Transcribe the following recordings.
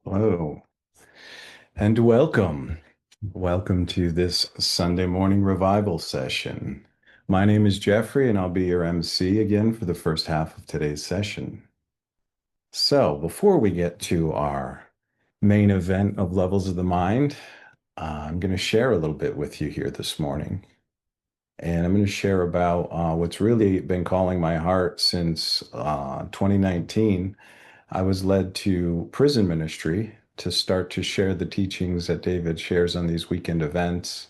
Hello and welcome. Welcome to this Sunday morning revival session. My name is Jeffrey, and I'll be your MC again for the first half of today's session. So, before we get to our main event of levels of the mind, I'm going to share a little bit with you here this morning. And I'm going to share about what's really been calling my heart since 2019. I was led to prison ministry to start to share the teachings that David shares on these weekend events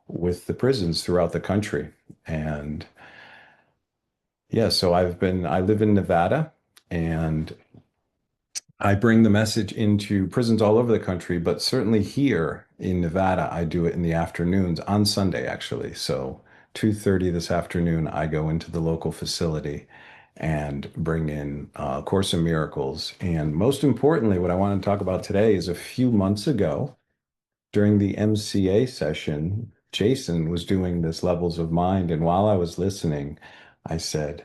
with the prisons throughout the country. And yeah, so I live in Nevada, and I bring the message into prisons all over the country, but certainly here in Nevada, I do it in the afternoons on Sunday, actually. So 2:30 this afternoon, I go into the local facility and bring in A Course in Miracles. And most importantly, what I want to talk about today is a few months ago during the MCA session, Jason was doing this levels of mind. And while I was listening, I said,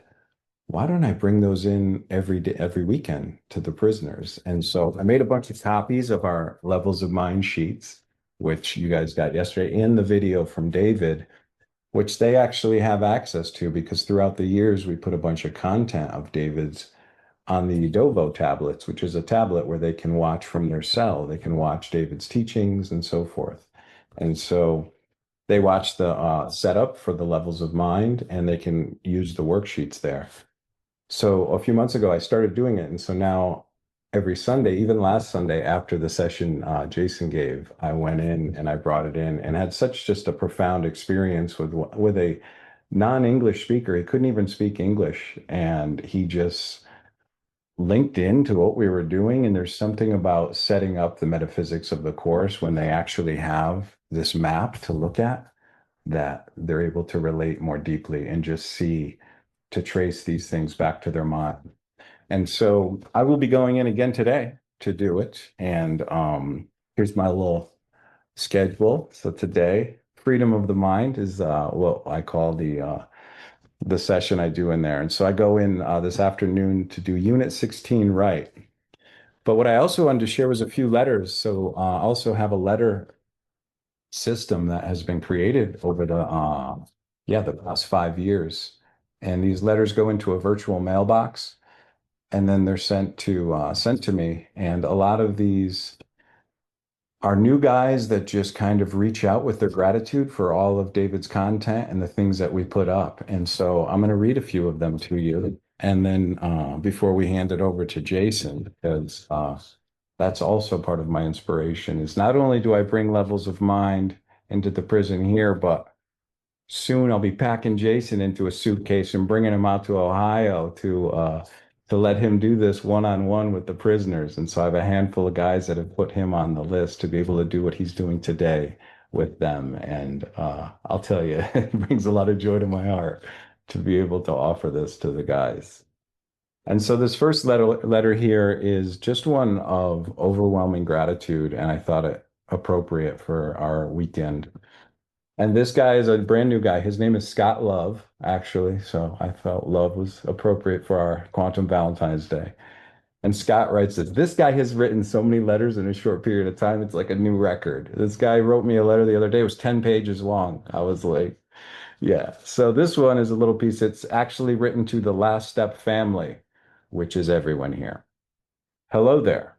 why don't I bring those in every day, every weekend to the prisoners? And so I made a bunch of copies of our levels of mind sheets, which you guys got yesterday, and the video from David, which they actually have access to because throughout the years we put a bunch of content of David's on the Dovo tablets, which is a tablet where they can watch from their cell. They can watch David's teachings and so forth. And so they watch the setup for the levels of mind, and they can use the worksheets there. So a few months ago, I started doing it. And so now every Sunday, even last Sunday after the session Jason gave, I went in and I brought it in and had such just a profound experience with a non-English speaker. He couldn't even speak English, and he just linked into what we were doing. And there's something about setting up the metaphysics of the course when they actually have this map to look at that they're able to relate more deeply and just see to trace these things back to their mind. And so I will be going in again today to do it. And here's my little schedule. So today, freedom of the mind is what I call the session I do in there. And so I go in this afternoon to do Unit 16 right. But what I also wanted to share was a few letters. So I also have a letter system that has been created over the past 5 years. And these letters go into a virtual mailbox, and then they're sent to me. And a lot of these are new guys that just kind of reach out with their gratitude for all of David's content and the things that we put up. And so I'm going to read a few of them to you. And then before we hand it over to Jason, because that's also part of my inspiration, is not only do I bring levels of mind into the prison here, but soon I'll be packing Jason into a suitcase and bringing him out to Ohio to let him do this one-on-one with the prisoners. And so I have a handful of guys that have put him on the list to be able to do what he's doing today with them. And I'll tell you, it brings a lot of joy to my heart to be able to offer this to the guys. And so this first letter here is just one of overwhelming gratitude, and I thought it appropriate for our weekend. And this guy is a brand new guy. His name is Scott Love, actually. So I felt love was appropriate for our Quantum Valentine's Day. And Scott writes this guy has written so many letters in a short period of time. It's like a new record. This guy wrote me a letter the other day. It was 10 pages long. I was like, yeah. So this one is a little piece. It's actually written to the Last Step family, which is everyone here. Hello there.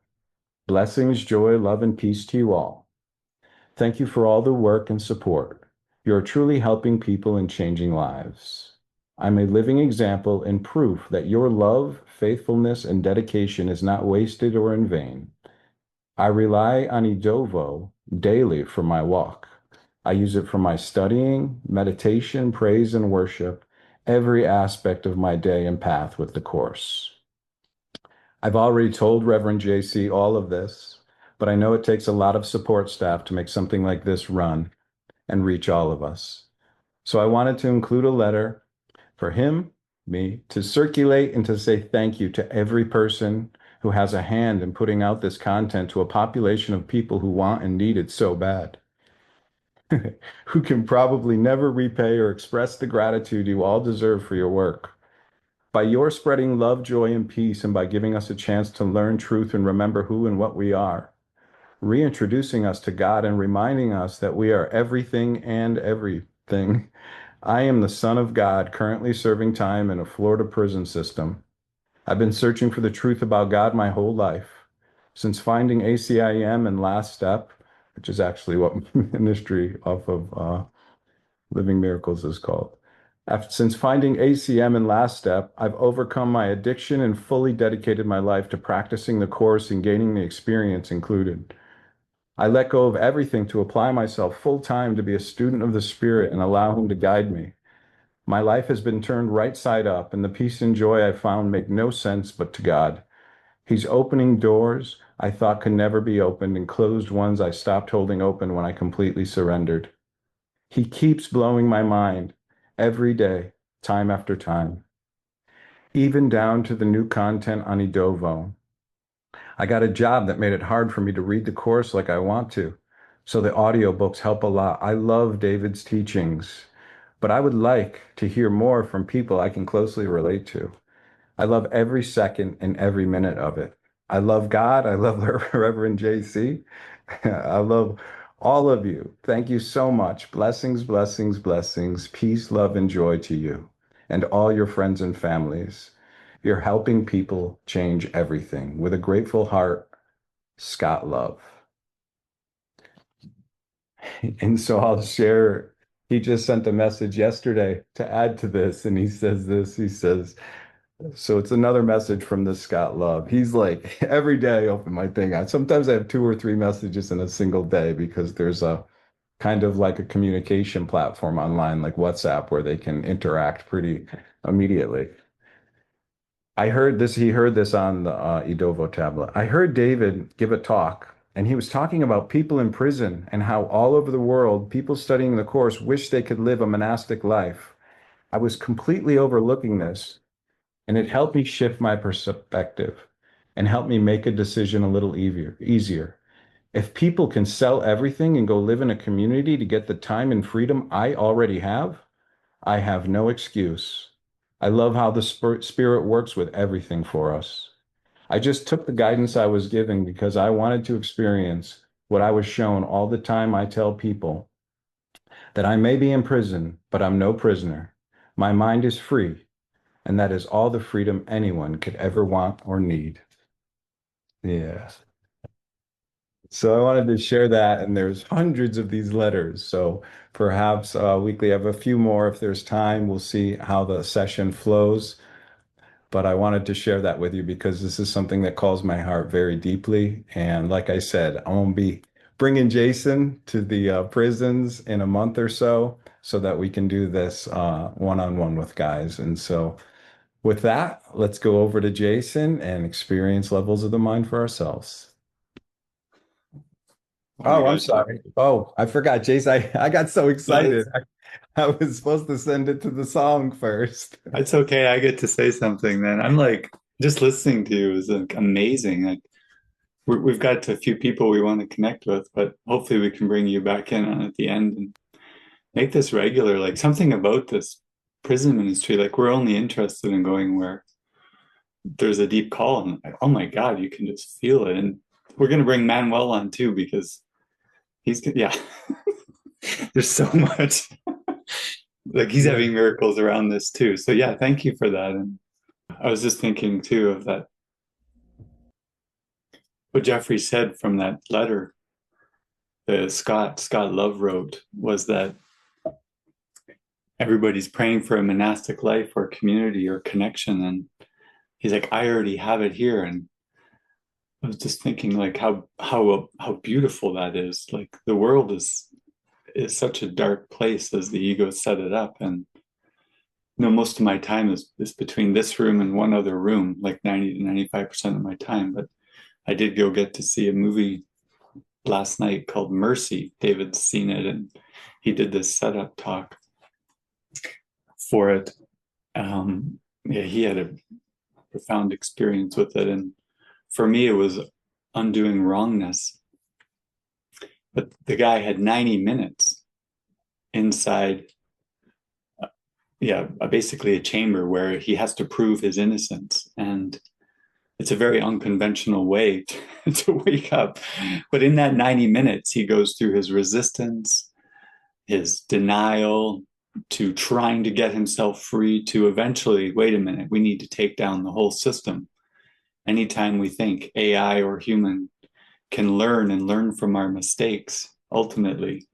Blessings, joy, love, and peace to you all. Thank you for all the work and support. You are truly helping people and changing lives. I'm a living example and proof that your love, faithfulness, and dedication is not wasted or in vain. I rely on Idovo daily for my walk. I use it for my studying, meditation, praise, and worship, every aspect of my day and path with the Course. I've already told Reverend JC all of this, but I know it takes a lot of support staff to make something like this run and reach all of us. So I wanted to include a letter for him, me, to circulate and to say thank you to every person who has a hand in putting out this content to a population of people who want and need it so bad, who can probably never repay or express the gratitude you all deserve for your work. By your spreading love, joy, and peace, and by giving us a chance to learn truth and remember who and what we are, reintroducing us to God and reminding us that we are everything and everything. I am the Son of God, currently serving time in a Florida prison system. I've been searching for the truth about God my whole life. Since finding ACIM and Last Step, which is actually what ministry off of Living Miracles is called. Since finding ACM and Last Step, I've overcome my addiction and fully dedicated my life to practicing the course and gaining the experience included. I let go of everything to apply myself full time to be a student of the Spirit and allow Him to guide me. My life has been turned right side up, and the peace and joy I found make no sense but to God. He's opening doors I thought could never be opened and closed ones I stopped holding open when I completely surrendered. He keeps blowing my mind every day, time after time, even down to the new content on Edovo. I got a job that made it hard for me to read the course like I want to, so the audiobooks help a lot. I love David's teachings, but I would like to hear more from people I can closely relate to. I love every second and every minute of it. I love God. I love Reverend JC. I love all of you. Thank you so much. Blessings, blessings, blessings. Peace, love, and joy to you and all your friends and families. You're helping people change everything. With a grateful heart, Scott Love. And so I'll share. He just sent a message yesterday to add to this, and he says this. He says, so it's another message from this Scott Love. He's like, every day I open my thing. Sometimes I have 2 or 3 messages in a single day because there's a kind of like a communication platform online like WhatsApp where they can interact pretty immediately. He heard this on the Edovo tablet. I heard David give a talk, and he was talking about people in prison and how all over the world, people studying the course wish they could live a monastic life. I was completely overlooking this, and it helped me shift my perspective and help me make a decision a little easier. If people can sell everything and go live in a community to get the time and freedom I already I have no excuse. I love how the Spirit works with everything for us. I just took the guidance I was given because I wanted to experience what I was shown all the time. I tell people that I may be in prison, but I'm no prisoner. My mind is free, and that is all the freedom anyone could ever want or need. Yeah. So I wanted to share that, and there's hundreds of these letters. So perhaps weekly, I have a few more if there's time. We'll see how the session flows. But I wanted to share that with you because this is something that calls my heart very deeply. And like I said, I'm going to be bringing Jason to the prisons in a month or so that we can do this one-on-one with guys. And so with that, let's go over to Jason and experience levels of the mind for ourselves. Oh, I'm sorry. Oh, I forgot, Jason. I got so excited. I was supposed to send it to the song first. It's okay. I get to say something then. I'm like, just listening to you is like amazing. Like we've got a few people we want to connect with, but hopefully we can bring you back in on at the end and make this regular. Like something about this prison ministry, like we're only interested in going where there's a deep call and like, oh my God, you can just feel it. And we're going to bring Manuel on too, because yeah, there's so much. Like he's having miracles around this too. So yeah, thank you for that. And I was just thinking too of that, what Jeffrey said from that letter that Scott Love wrote was that everybody's praying for a monastic life or community or connection. And he's like, I already have it here. And I was just thinking like how beautiful that is. Like the world is such a dark place as the ego set it up. And most of my time is between this room and one other room, like 90 to 95% of my time. But I did go get to see a movie last night called Mercy. David's seen it, and he did this setup talk for it. Yeah, he had a profound experience with it. And for me, it was undoing wrongness. But the guy had 90 minutes inside basically a chamber where he has to prove his innocence. And it's a very unconventional way to wake up. But in that 90 minutes, he goes through his resistance, his denial, to trying to get himself free, to eventually, wait a minute, we need to take down the whole system. Anytime we think AI or human can learn and learn from our mistakes, ultimately,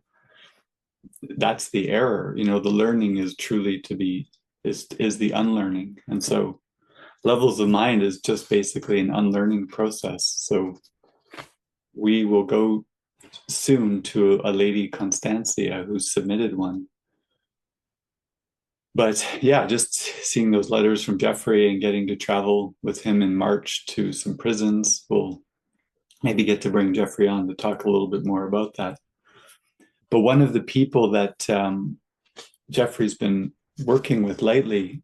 that's the error. The learning is truly to be is the unlearning. And so levels of mind is just basically an unlearning process. So we will go soon to a lady Constancia who submitted one. But yeah, just seeing those letters from Jeffrey and getting to travel with him in March to some prisons, we'll maybe get to bring Jeffrey on to talk a little bit more about that. But one of the people that Jeffrey's been working with lately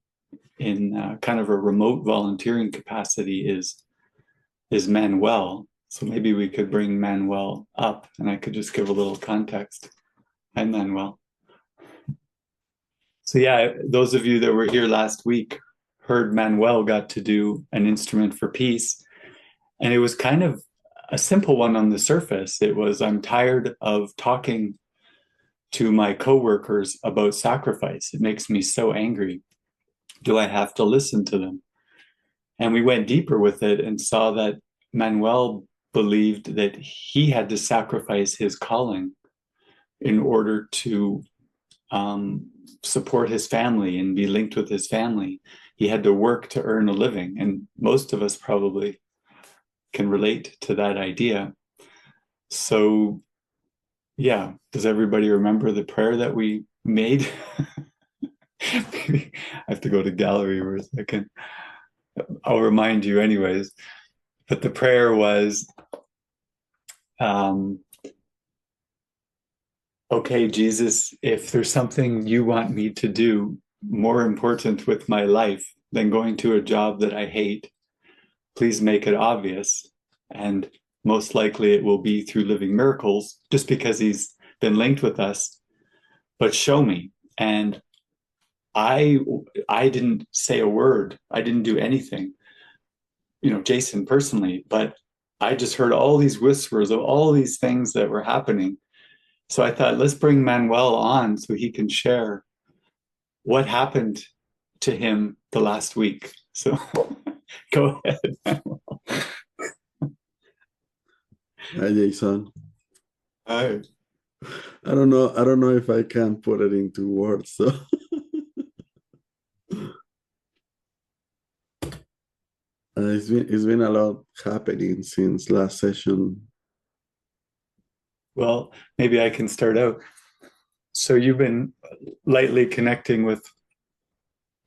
in kind of a remote volunteering capacity is Manuel. So maybe we could bring Manuel up and I could just give a little context. Hi, Manuel. So yeah, those of you that were here last week heard Manuel got to do an instrument for peace. And it was kind of a simple one on the surface. It was, I'm tired of talking to my coworkers about sacrifice. It makes me so angry. Do I have to listen to them? And we went deeper with it and saw that Manuel believed that he had to sacrifice his calling in order to support his family and be linked with his family. He had to work to earn a living. And most of us probably can relate to that idea. So, yeah, does everybody remember the prayer that we made? I have to go to gallery for a second. I'll remind you anyways. But the prayer was, okay, Jesus, if there's something you want me to do more important with my life than going to a job that I hate, please make it obvious. And most likely it will be through living miracles, just because he's been linked with us. But show me. And I didn't say a word. I didn't do anything, Jason personally, but I just heard all these whispers of all these things that were happening. So I thought, let's bring Manuel on so he can share what happened to him the last week. So go ahead, Manuel. Hi, Jason. Hi. I don't know if I can put it into words. So it's been a lot happening since last session. Well, maybe I can start out. So you've been lightly connecting with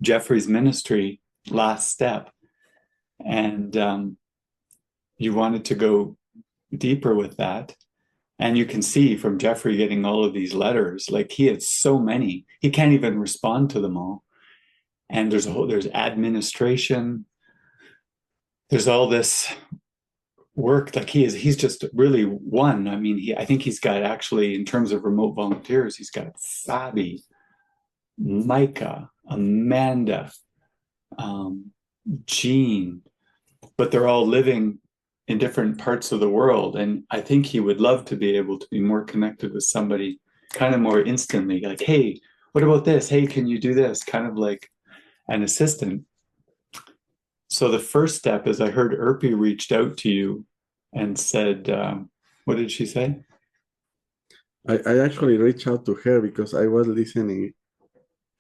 Jeffrey's ministry, Last Step, and you wanted to go deeper with that. And you can see from Jeffrey getting all of these letters, like he had so many, he can't even respond to them all. And there's administration, there's all this work. Like he's just really one. I mean, I think he's got, actually, in terms of remote volunteers, he's got Fabi, Micah, Amanda, Jean, but they're all living in different parts of the world. And I think he would love to be able to be more connected with somebody kind of more instantly, like, hey, what about this? Hey, can you do this? Kind of like an assistant. So the first step is, I heard Irpi reached out to you and said, what did she say? I actually reached out to her because I was listening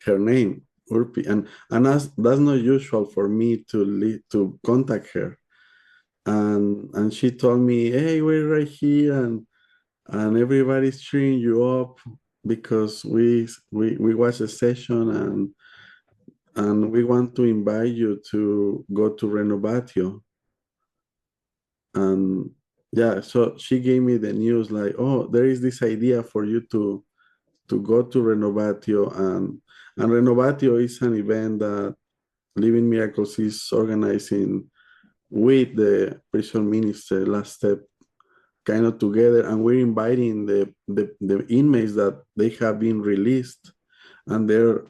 her name, Urpi, and that's not usual for me to contact her. And she told me, hey, we're right here, and everybody's cheering you up because we watched a session, and we want to invite you to go to Renovatio. And yeah, so she gave me the news like, oh, there is this idea for you to go to Renovatio, and Renovatio is an event that Living Miracles is organizing with the prison minister, Last Step, kind of together, and we're inviting the inmates that they have been released, and they're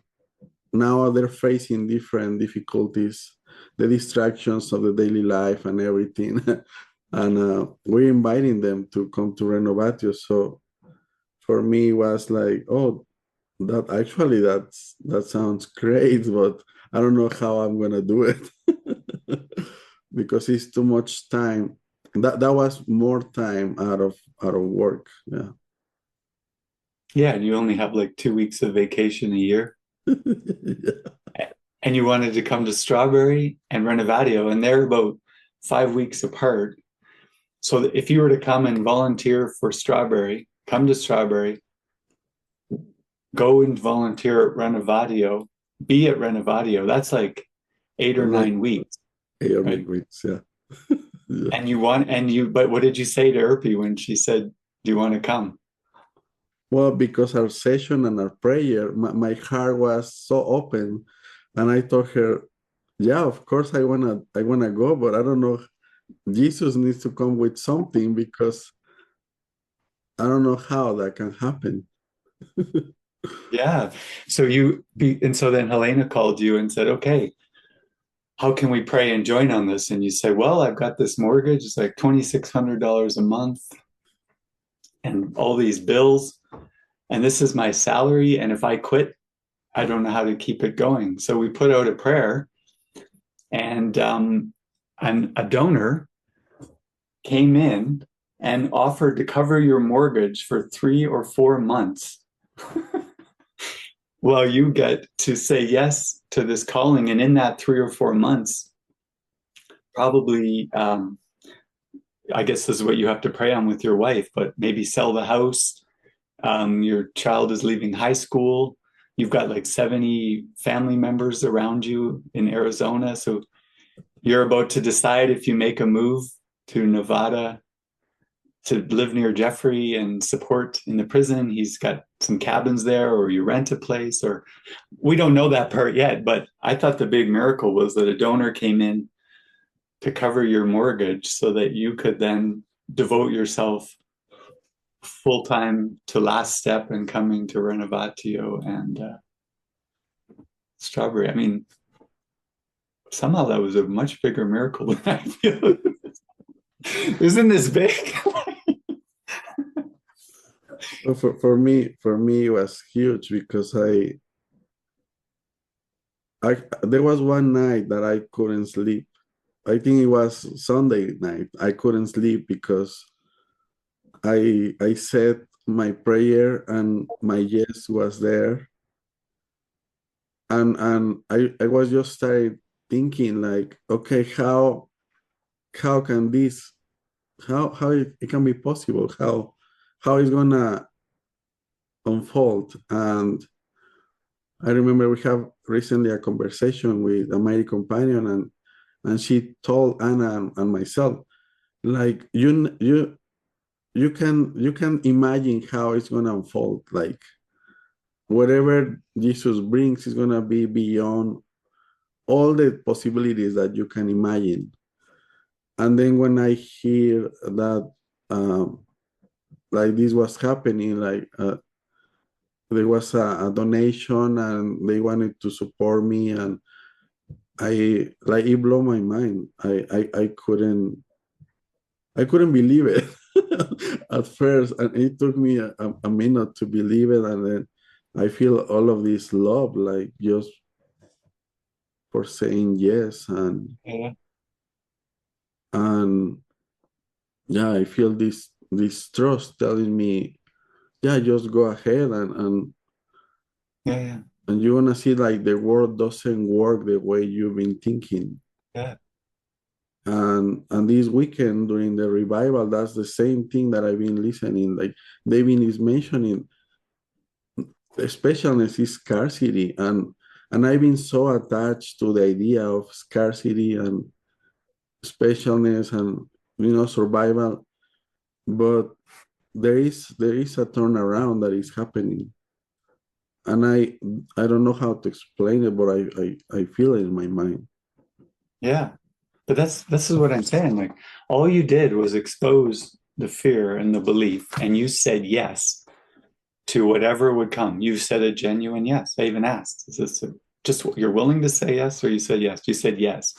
now they're facing different difficulties, the distractions of the daily life and everything. And we're inviting them to come to Renovatio. So for me, it was like, oh, that sounds great, but I don't know how I'm gonna do it because it's too much time. That was more time out of work. Yeah. Yeah, and you only have like 2 weeks of vacation a year. Yeah. And you wanted to come to Strawberry and Renovatio, and they're about 5 weeks apart. So if you were to come and volunteer for Strawberry, come to Strawberry, go and volunteer at Renovatio, be at Renovatio, that's like 8 or 9 weeks, 8 or 9 weeks, yeah. Yeah. But what did you say to Irpi when she said, do you want to come? Well, because our session and our prayer, my heart was so open, and I told her, "Yeah, of course I wanna go, but I don't know. Jesus needs to come with something because I don't know how that can happen." Yeah. And so then Helena called you and said, okay, how can we pray and join on this? And you say, well, I've got this mortgage. It's like $2,600 a month and all these bills. And this is my salary. And if I quit, I don't know how to keep it going. So we put out a prayer, and a donor came in and offered to cover your mortgage for 3 or 4 months. Well, you get to say yes to this calling. And in that 3 or 4 months, probably, I guess this is what you have to pray on with your wife, but maybe sell the house. Your child is leaving high school. You've got like 70 family members around you in Arizona. So you're about to decide if you make a move to Nevada to live near Jeffrey and support in the prison. He's got some cabins there, or you rent a place, or we don't know that part yet. But I thought the big miracle was that a donor came in to cover your mortgage so that you could then devote yourself full-time to Last Step and coming to Renovatio and Strawberry. I mean, somehow that was a much bigger miracle than I feel. Isn't this big? Well, for me, it was huge because there was one night that I couldn't sleep. I think it was Sunday night. I couldn't sleep because I said my prayer and my yes was there, and I was just started thinking like, okay, how can this how it can be possible, how it's gonna unfold. And I remember we have recently a conversation with a mighty companion, and she told Anna and myself, like, you can imagine how it's gonna unfold. Like whatever Jesus brings is gonna be beyond all the possibilities that you can imagine. And then when I hear that like this was happening, like there was a donation and they wanted to support me, and I like it blew my mind. I couldn't believe it at first, and it took me a minute to believe it, and then I feel all of this love, like just for saying yes, Yeah. and yeah, I feel this trust telling me, yeah, just go ahead, Yeah. and you're gonna see like the world doesn't work the way you've been thinking. Yeah. And this weekend during the revival, that's the same thing that I've been listening. Like David is mentioning, the specialness is scarcity, and I've been so attached to the idea of scarcity and specialness and survival. But there is a turnaround that is happening, and I don't know how to explain it, but I feel it in my mind. Yeah. But this is what I'm saying. Like all you did was expose the fear and the belief, and you said yes to whatever would come. You said a genuine yes. I even asked, is this just you're willing to say yes, or you said yes? You said yes.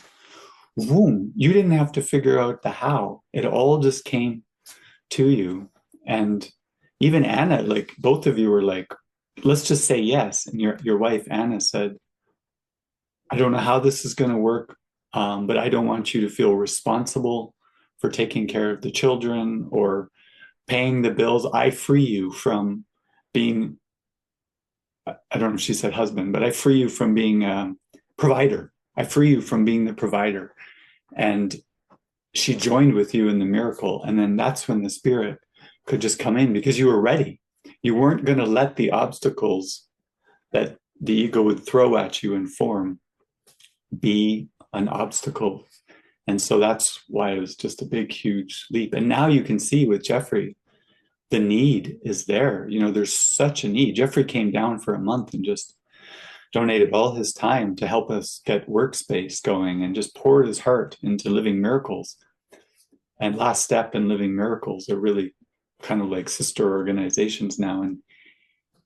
Boom. You didn't have to figure out the how. It all just came to you. And even Anna, like both of you were like, let's just say yes. And your wife, Anna, said, I don't know how this is going to work, but I don't want you to feel responsible for taking care of the children or paying the bills. I free you from being, I don't know if she said husband, but I free you from being a provider. I free you from being the provider. And she joined with you in the miracle. And then that's when the Spirit could just come in because you were ready. You weren't going to let the obstacles that the ego would throw at you in form be an obstacle. And so that's why it was just a big, huge leap. And now you can see with Jeffrey, the need is there. You know, there's such a need. Jeffrey came down for a month and just donated all his time to help us get workspace going and just poured his heart into Living Miracles. And Last Step and Living Miracles are really kind of like sister organizations now.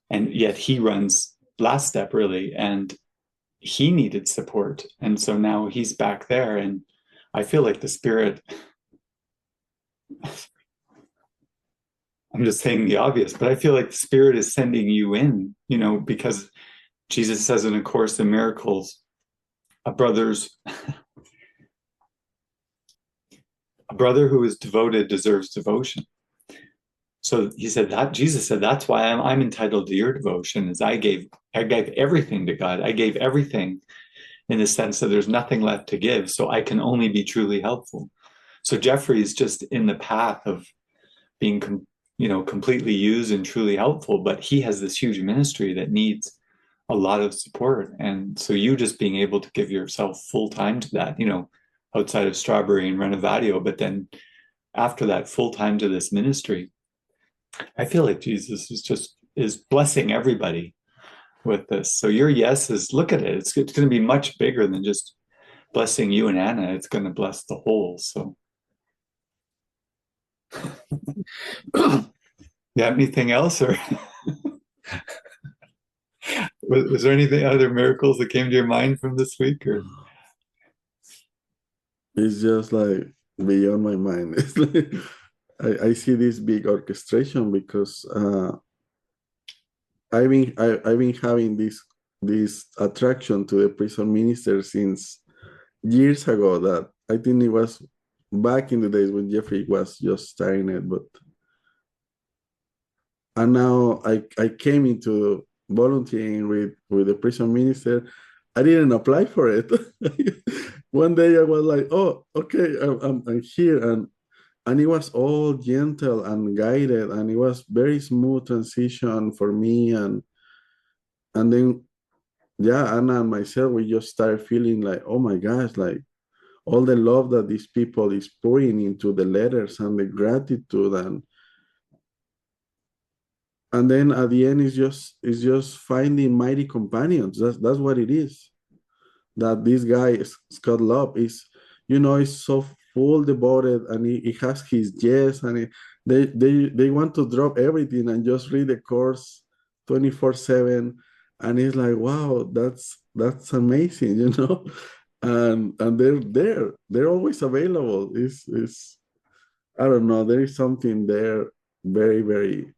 And yet he runs Last Step really, and he needed support. And so now he's back there. And I feel like the Spirit, I'm just saying the obvious, but I feel like the Spirit is sending you in, you know, because Jesus says in A Course in Miracles, a brother who is devoted deserves devotion. So he said that Jesus said, that's why I'm entitled to your devotion, is I gave everything to God. I gave everything in the sense that there's nothing left to give. So I can only be truly helpful. So Jeffrey is just in the path of being, completely used and truly helpful, but he has this huge ministry that needs a lot of support. And so you just being able to give yourself full time to that, outside of Strawberry and Renovadio, but then after that, full time to this ministry. I feel like Jesus is blessing everybody with this. So your yes is, look at it. It's going to be much bigger than just blessing you and Anna. It's going to bless the whole. So you have anything else, or was there anything, other miracles that came to your mind from this week? Or It's just like beyond my mind. It's like, I see this big orchestration because I've been having this attraction to the prison minister since years ago. That I think it was back in the days when Jeffrey was just starting it, and now I came into volunteering with the prison minister. I didn't apply for it. One day I was like, oh, okay, I'm here, and it was all gentle and guided, and it was very smooth transition for me, and then yeah, Anna and myself, we just started feeling like, oh my gosh, like all the love that these people is pouring into the letters and the gratitude, and then at the end it's just finding mighty companions. That's what it is. That this guy Scott Love is so full devoted, and he has his yes, and they want to drop everything and just read the course 24/7, and it's like, wow, that's amazing. And they're always available. It's I don't know, there is something there very, very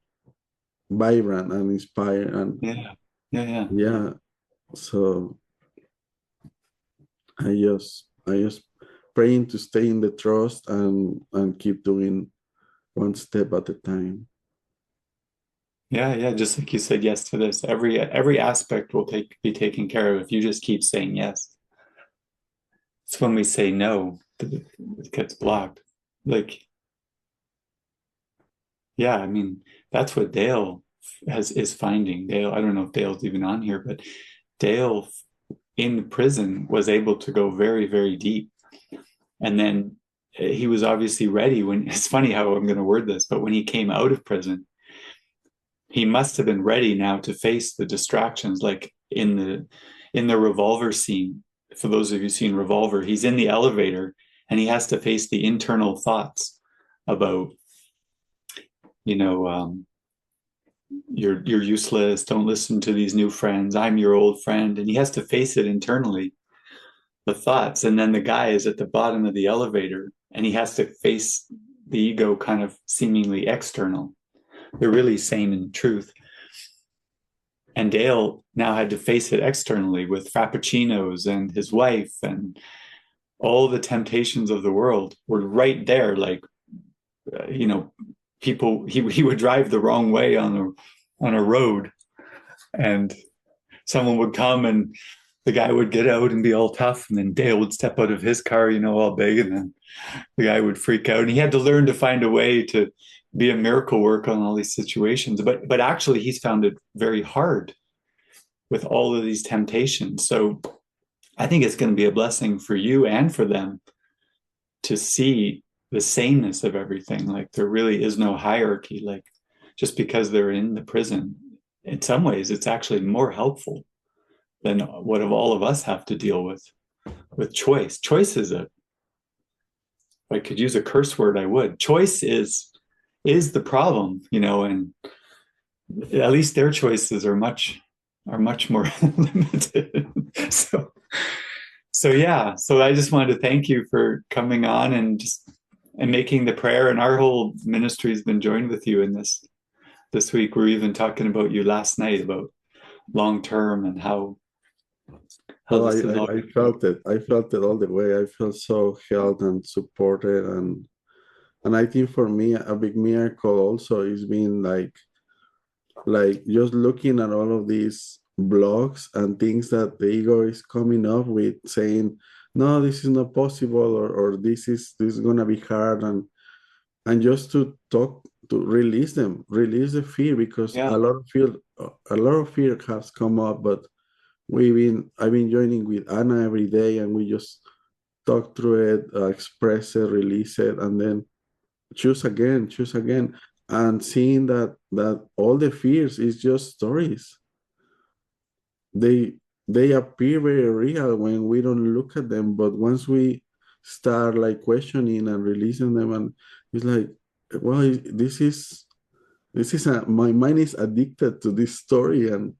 vibrant and inspired, and yeah. So I just praying to stay in the trust and keep doing one step at a time. Yeah, just like you said yes to this. Every aspect will be taken care of if you just keep saying yes. It's when we say no that it gets blocked. Like, yeah, I mean, that's what Dale is finding. Dale, I don't know if Dale's even on here, but Dale in prison was able to go very, very deep. And then he was obviously ready it's funny how I'm going to word this, but when he came out of prison, he must have been ready now to face the distractions, like in the Revolver scene. For those of you seen Revolver, he's in the elevator and he has to face the internal thoughts about, you're useless. Don't listen to these new friends. I'm your old friend. And he has to face it internally, the thoughts. And then the guy is at the bottom of the elevator and he has to face the ego kind of seemingly external. They're really same in truth. And Dale now had to face it externally with frappuccinos and his wife, and all the temptations of the world were right there. Like, people, he would drive the wrong way on a road, and someone would come and the guy would get out and be all tough, and then Dale would step out of his car, all big, and then the guy would freak out. And he had to learn to find a way to be a miracle worker on all these situations. But actually, he's found it very hard with all of these temptations. So I think it's going to be a blessing for you and for them to see the sameness of everything. Like, there really is no hierarchy. Like, just because they're in the prison, in some ways, it's actually more helpful than what all of us have to deal with choice. Choice is if I could use a curse word, I would. Choice is the problem, and at least their choices are much more limited. So yeah. So I just wanted to thank you for coming on and making the prayer. And our whole ministry has been joined with you in this week. We were even talking about you last night about long term and how Well, this is all. I felt it. I felt it all the way. I felt so held and supported, and I think for me a big miracle also is being like just looking at all of these blogs and things that the ego is coming up with, saying, no, this is not possible, or this is gonna be hard, and just to talk, to release them, release the fear, because Yeah. a lot of fear has come up, but I've been joining with Anna every day, and we just talk through it, express it, release it, and then choose again, and seeing that all the fears is just stories. They appear very real when we don't look at them, but once we start like questioning and releasing them, and it's like, well, my mind is addicted to this story, and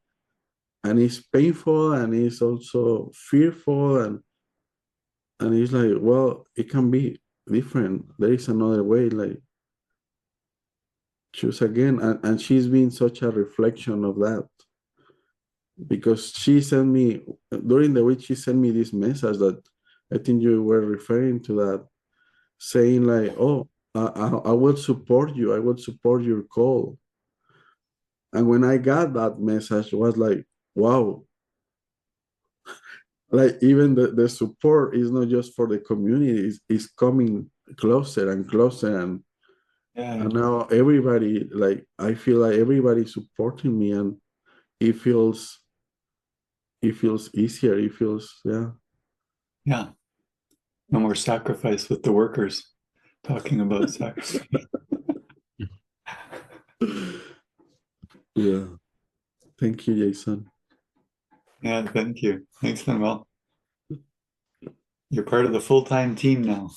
it's painful, and it's also fearful, and it's like, well, it can be different. There is another way, like choose again. And she's been such a reflection of that, because she sent me during the week, she sent me this message that I think you were referring to, that saying like, oh, I will support you, I will support your call. And when I got that message, it was like, wow, like even the support is not just for the community, it's coming closer and closer, and now everybody, like I feel like everybody's supporting me, and it feels easier, it feels, yeah. Yeah. No more sacrifice with the workers, talking about sacrifice. Yeah, thank you, Jason. Yeah, thank you. Thanks, Manuel. You're part of the full-time team now.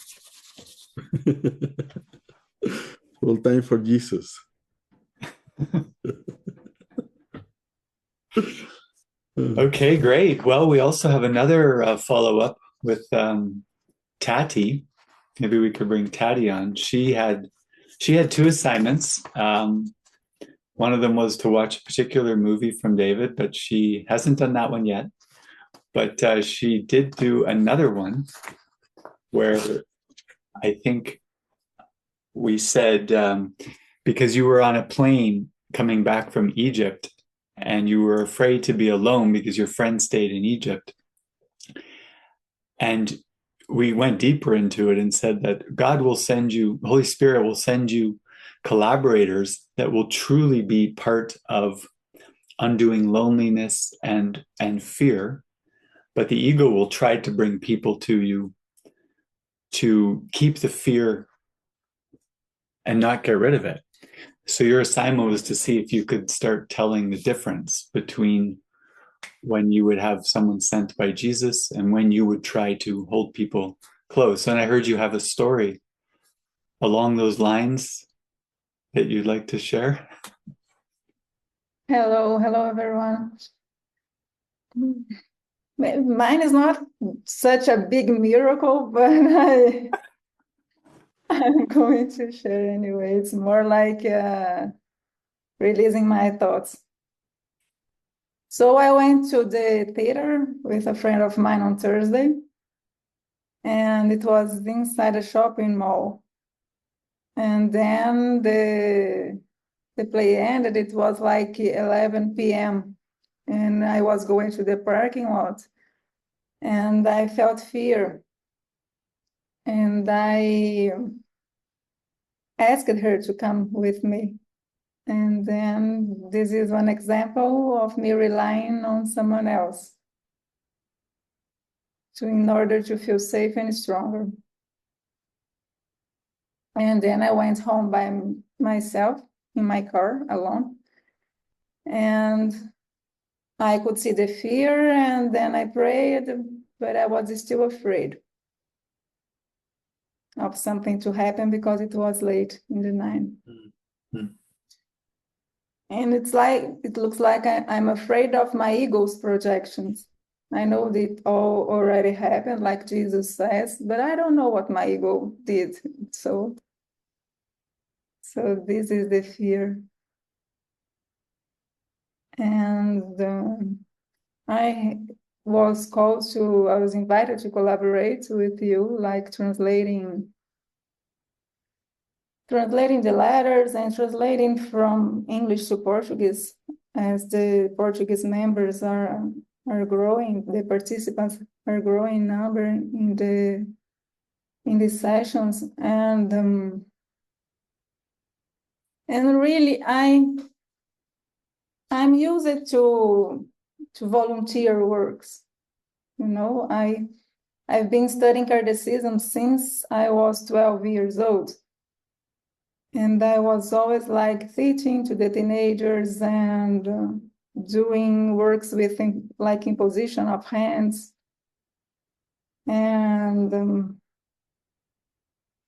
Full time for Jesus. Okay, great. Well, we also have another follow-up with Tati. Maybe we could bring Tati on. She had two assignments. One of them was to watch a particular movie from David, but she hasn't done that one yet. But she did do another one where I think we said, because you were on a plane coming back from Egypt and you were afraid to be alone because your friend stayed in Egypt. And we went deeper into it and said that God will send you, Holy Spirit will send you collaborators that will truly be part of undoing loneliness and fear. But the ego will try to bring people to you to keep the fear and not get rid of it. So your assignment was to see if you could start telling the difference between when you would have someone sent by Jesus and when you would try to hold people close. And I heard you have a story along those lines that you'd like to share. Hello, hello everyone. Mine is not such a big miracle, but I'm going to share anyway. It's more like releasing my thoughts. So I went to the theater with a friend of mine on Thursday, and it was inside a shopping mall. And then the play ended. It was like 11 p.m. and I was going to the parking lot, and I felt fear. And I asked her to come with me. And then this is one example of me relying on someone else in order to feel safe and stronger. And then I went home by myself in my car alone. And I could see the fear, and then I prayed, but I was still afraid of something to happen because it was late in the night. Mm-hmm. And it looks like I'm afraid of my ego's projections. I know that it all already happened, like Jesus says, but I don't know what my ego did. So this is the fear. And I was invited to collaborate with you, like translating the letters and translating from English to Portuguese, as the Portuguese members are growing, the participants are growing in number in these sessions, and really I'm used to volunteer works. You know, I've been studying Kardechism since I was 12 years old. And I was always like teaching to the teenagers and doing works with like imposition of hands and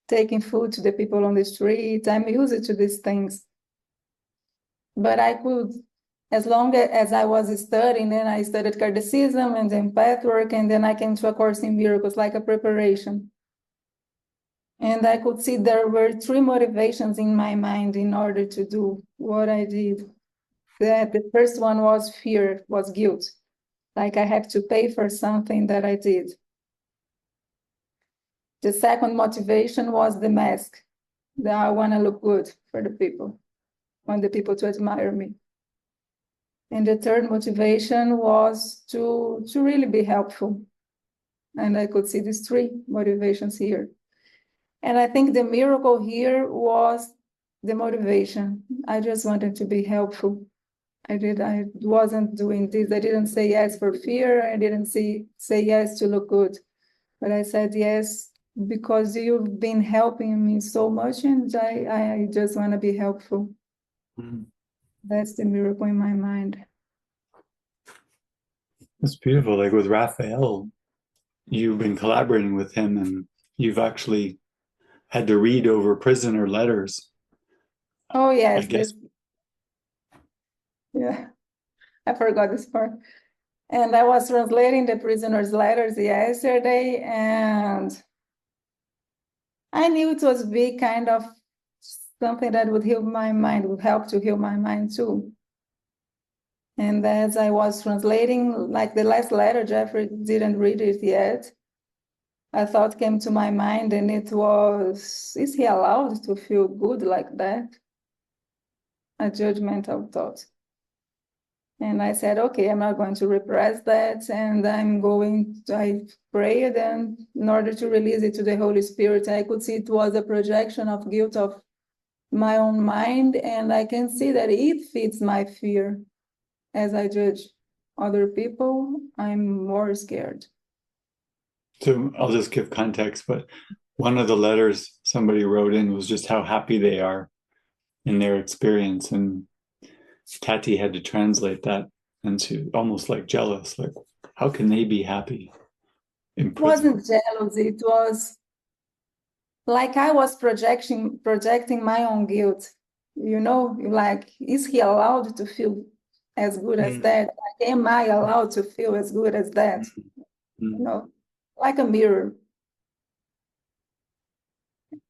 taking food to the people on the street. I'm used to these things. But I could, as long as I was studying, then I studied Kardechism and then pathwork, and then I came to A Course in Miracles, like a preparation. And I could see there were three motivations in my mind in order to do what I did. That the first one was fear, was guilt. Like I have to pay for something that I did. The second motivation was the mask, that I want to look good for the people, want the people to admire me. And the third motivation was to really be helpful. And I could see these three motivations here. And I think the miracle here was the motivation. I just wanted to be helpful. I wasn't doing this. I didn't say yes for fear. I didn't say yes to look good. But I said yes because you've been helping me so much, and I just want to be helpful. Mm-hmm. That's the miracle in my mind. It's beautiful. Like with Raphael, you've been collaborating with him and you've actually had to read over prisoner letters. Oh, yes. I guess. Yeah, I forgot this part. And I was translating the prisoners' letters yesterday, and I knew it was be kind of something that would heal my mind, would help to heal my mind too. And as I was translating, like the last letter, Jeffrey didn't read it yet. A thought came to my mind, and it was, is he allowed to feel good like that? A judgmental thought. And I said, okay, I'm not going to repress that. And I prayed, and in order to release it to the Holy Spirit, I could see it was a projection of guilt of my own mind. And I can see that it fits my fear. As I judge other people, I'm more scared. So I'll just give context, but one of the letters somebody wrote in was just how happy they are in their experience. And Tati had to translate that, and she almost like jealous, like, how can they be happy in prison? It wasn't jealousy, it was like I was projecting my own guilt. You know, like, is he allowed to feel as good as that? Like, am I allowed to feel as good as that? You know, like a mirror.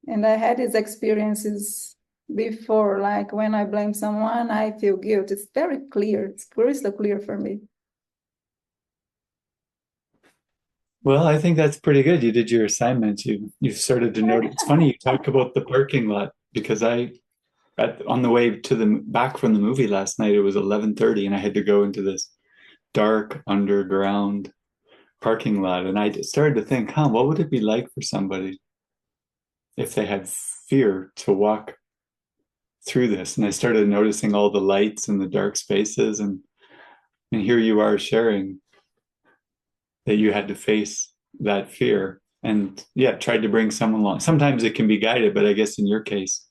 And I had these experiences before, like when I blame someone, I feel guilt. It's very clear. It's crystal clear for me. Well, I think that's pretty good. You did your assignments. You started to notice. It's funny you talk about the parking lot because on the way to the back from the movie last night, it was 11:30, and I had to go into this dark underground parking lot, and I started to think, what would it be like for somebody if they had fear to walk through this? And I started noticing all the lights and the dark spaces, and here you are sharing that you had to face that fear and tried to bring someone along. Sometimes it can be guided, but I guess in your case,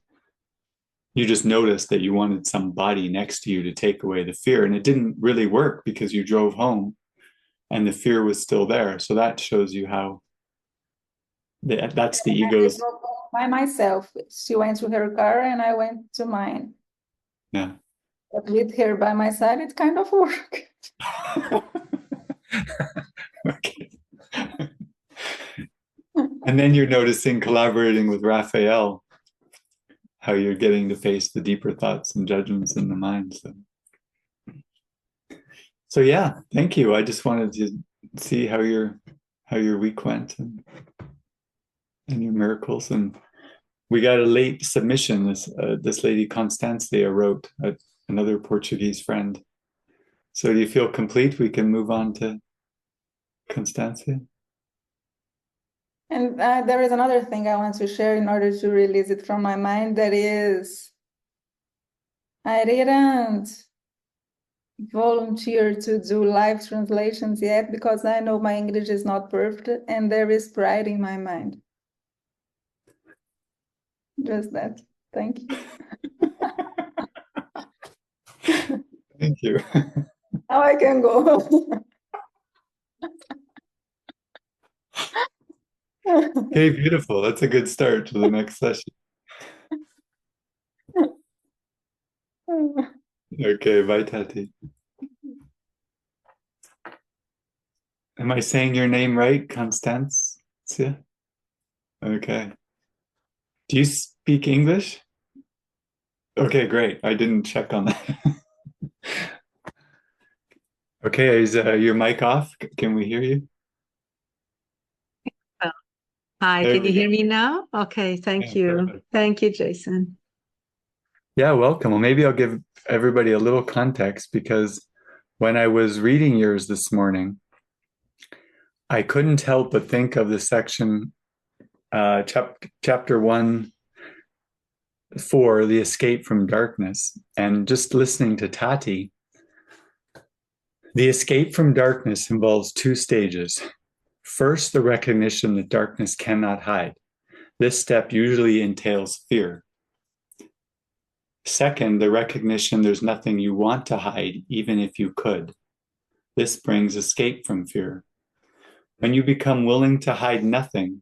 you just noticed that you wanted somebody next to you to take away the fear, and it didn't really work because you drove home and the fear was still there. So that shows you how that's the ego's. By myself. She went to her car and I went to mine. Yeah. But with her by my side, it kind of worked. Okay. And then you're noticing, collaborating with Raphael, how you're getting to face the deeper thoughts and judgments in the mind. So yeah, thank you. I just wanted to see how your week went and your miracles. And we got a late submission. This lady Constancia wrote, another Portuguese friend. So do you feel complete? We can move on to Constancia. And there is another thing I want to share in order to release it from my mind. That is, I didn't volunteer to do live translations yet because I know my English is not perfect and there is pride in my mind. Just that. Thank you. Thank you. Now I can go. Okay, beautiful. That's a good start to the next session. Okay, bye, Tati. Am I saying your name right, Constancia? Okay. Do you speak English? Okay, great. I didn't check on that. Okay, is your mic off? Can we hear you? Hi, can you hear me now? Okay, thank you. Perfect. Thank you, Jason. Yeah, welcome. Well, maybe I'll give everybody a little context because when I was reading yours this morning, I couldn't help but think of the section, chapter 1, 4, the escape from darkness. And just listening to Tati, the escape from darkness involves 2 stages. First, the recognition that darkness cannot hide. This step usually entails fear. Second, the recognition there's nothing you want to hide, even if you could. This brings escape from fear. When you become willing to hide nothing,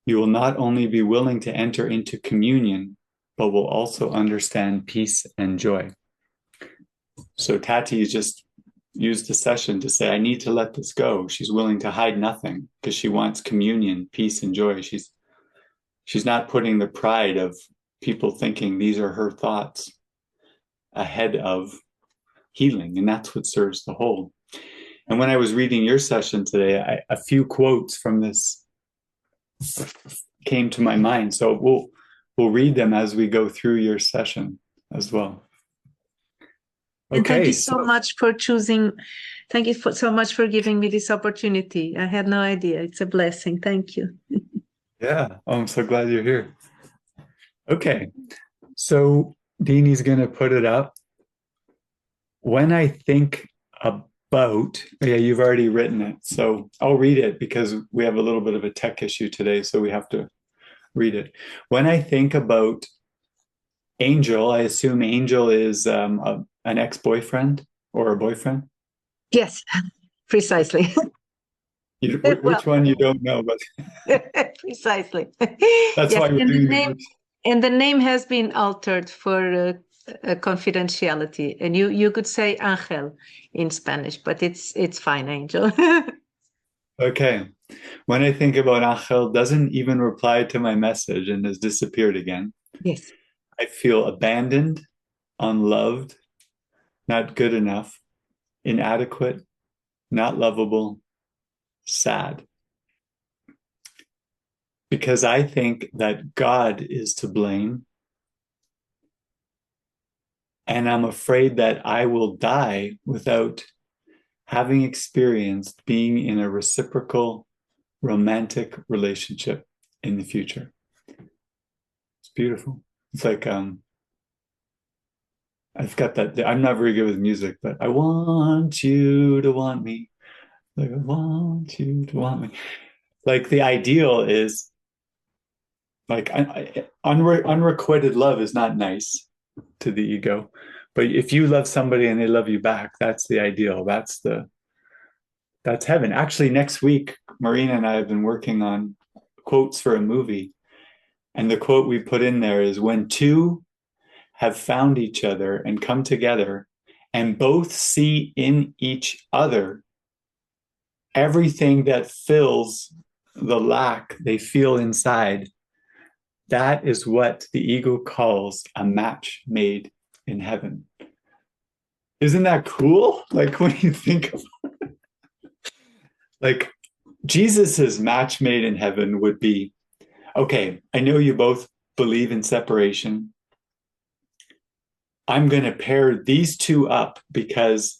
you will not only be willing to enter into communion, but will also understand peace and joy. So Tati just used the session to say, I need to let this go. She's willing to hide nothing because she wants communion, peace, and joy. She's not putting the pride of people thinking these are her thoughts ahead of healing, and that's what serves the whole. And when I was reading your session today, a few quotes from this came to my mind. So we'll read them as we go through your session as well. And Okay, thank you so much for choosing. Thank you so much for giving me this opportunity. I had no idea. It's a blessing. Thank you. Yeah, I'm so glad you're here. Okay, so Deanie's going to put it up. When I think about, you've already written it, so I'll read it because we have a little bit of a tech issue today, so we have to read it. When I think about Angel, I assume Angel is an ex-boyfriend or a boyfriend? Yes, precisely. Which one you don't know, but precisely. That's yes, why we're doing and the name has been altered for confidentiality. And you could say ángel in Spanish, but it's fine, angel. Okay. When I think about Angel doesn't even reply to my message and has disappeared again, Yes. I feel abandoned, unloved, not good enough, inadequate, not lovable, sad. Because I think that God is to blame. And I'm afraid that I will die without having experienced being in a reciprocal romantic relationship in the future. It's beautiful. It's like I've got that. I'm not very good with music, but I want you to want me. Like I want you to want me. Like the ideal is like unrequited love is not nice to the ego, but if you love somebody and they love you back, that's the ideal. That's heaven. Actually, next week, Marina and I have been working on quotes for a movie. And the quote we put in there is when two have found each other and come together and both see in each other everything that fills the lack they feel inside, that is what the ego calls a match made in heaven. Isn't that cool? Like when you think of like Jesus's match made in heaven would be, okay, I know you both believe in separation. I'm going to pair these two up because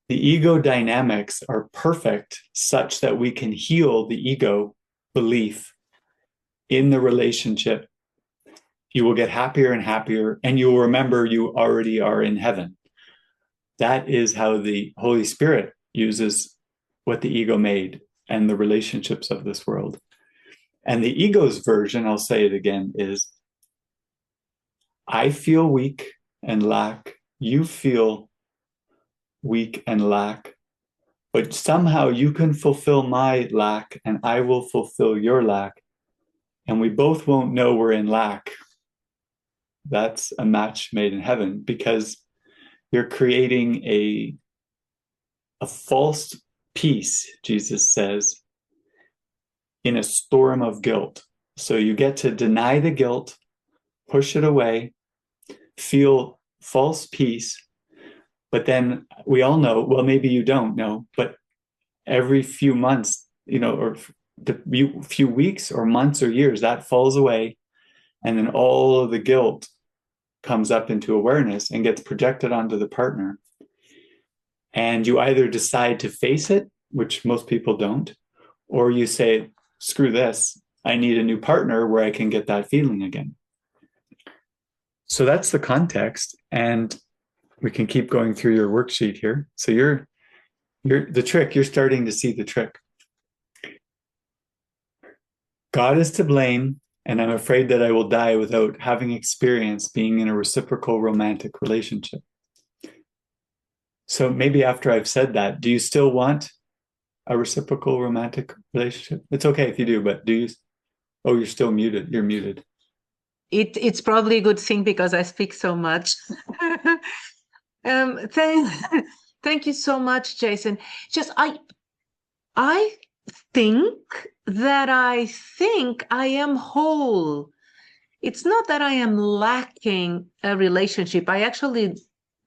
the ego dynamics are perfect such that we can heal the ego belief in the relationship. You will get happier and happier, and you will remember you already are in heaven. That is how the Holy Spirit uses what the ego made and the relationships of this world. And the ego's version, I'll say it again, is I feel weak and lack. You feel weak and lack. But somehow you can fulfill my lack and I will fulfill your lack. And we both won't know we're in lack. That's a match made in heaven because you're creating a false peace, Jesus says, in a storm of guilt. So you get to deny the guilt, push it away, feel false peace. But then we all know, well, maybe you don't know, but every few months, or the few weeks or months or years, that falls away. And then all of the guilt comes up into awareness and gets projected onto the partner. And you either decide to face it, which most people don't, or you say, screw this, I need a new partner where I can get that feeling again. So that's the context. And we can keep going through your worksheet here. So you're the trick, you're starting to see the trick. God is to blame, and I'm afraid that I will die without having experienced being in a reciprocal romantic relationship. So maybe after I've said that, do you still want a reciprocal romantic relationship? It's okay if you do, but do you? Oh, you're still muted. You're muted. It's probably a good thing because I speak so much. Thank you so much, Jason. Just I think I am whole. It's not that I am lacking a relationship. I actually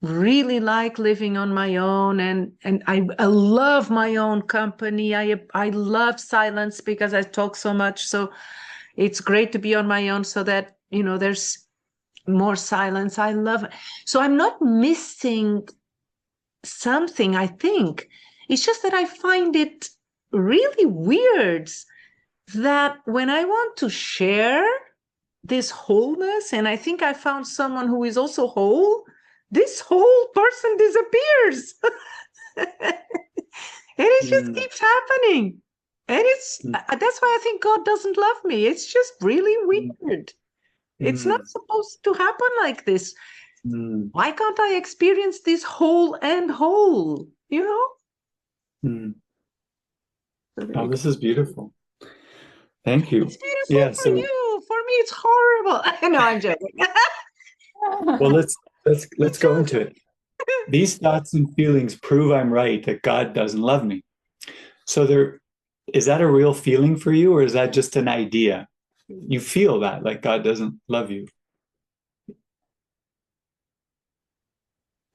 really like living on my own, and I love my own company. I love silence because I talk so much. So it's great to be on my own so that, there's more silence. I love it. So I'm not missing something, I think. It's just that I find it really weird that when I want to share this wholeness, and I think I found someone who is also whole, this whole person disappears. And it just keeps happening. And that's why I think God doesn't love me. It's just really weird. It's not supposed to happen like this. Why can't I experience this whole and whole? Oh, this is beautiful. Thank you. It's beautiful for you. For me, it's horrible. No, I'm joking. Well, let's go into it. These thoughts and feelings prove I'm right, that God doesn't love me. So is that a real feeling for you, or is that just an idea? You feel that, like God doesn't love you.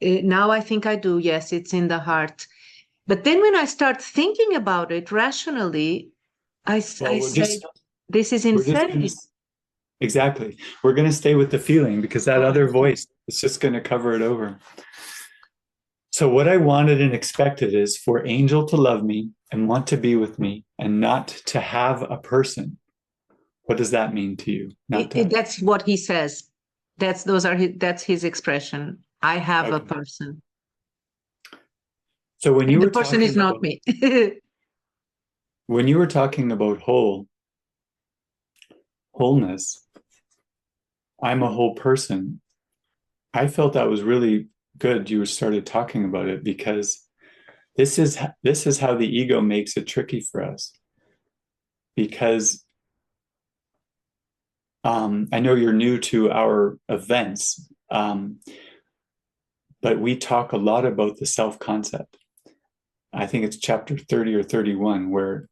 Now I think I do. Yes, it's in the heart. But then when I start thinking about it rationally, I say, this is insanity. Exactly. We're going to stay with the feeling, because that other voice is just going to cover it over. So what I wanted and expected is for Angel to love me and want to be with me and not to have a person. What does that mean to you? That's what he says. That's his expression. I have a person. So when you were the person is not me. When you were talking about wholeness, I'm a whole person. I felt that was really good. You started talking about it, because this is how the ego makes it tricky for us. Because I know you're new to our events, but we talk a lot about the self-concept. I think it's chapter 30 or 31 where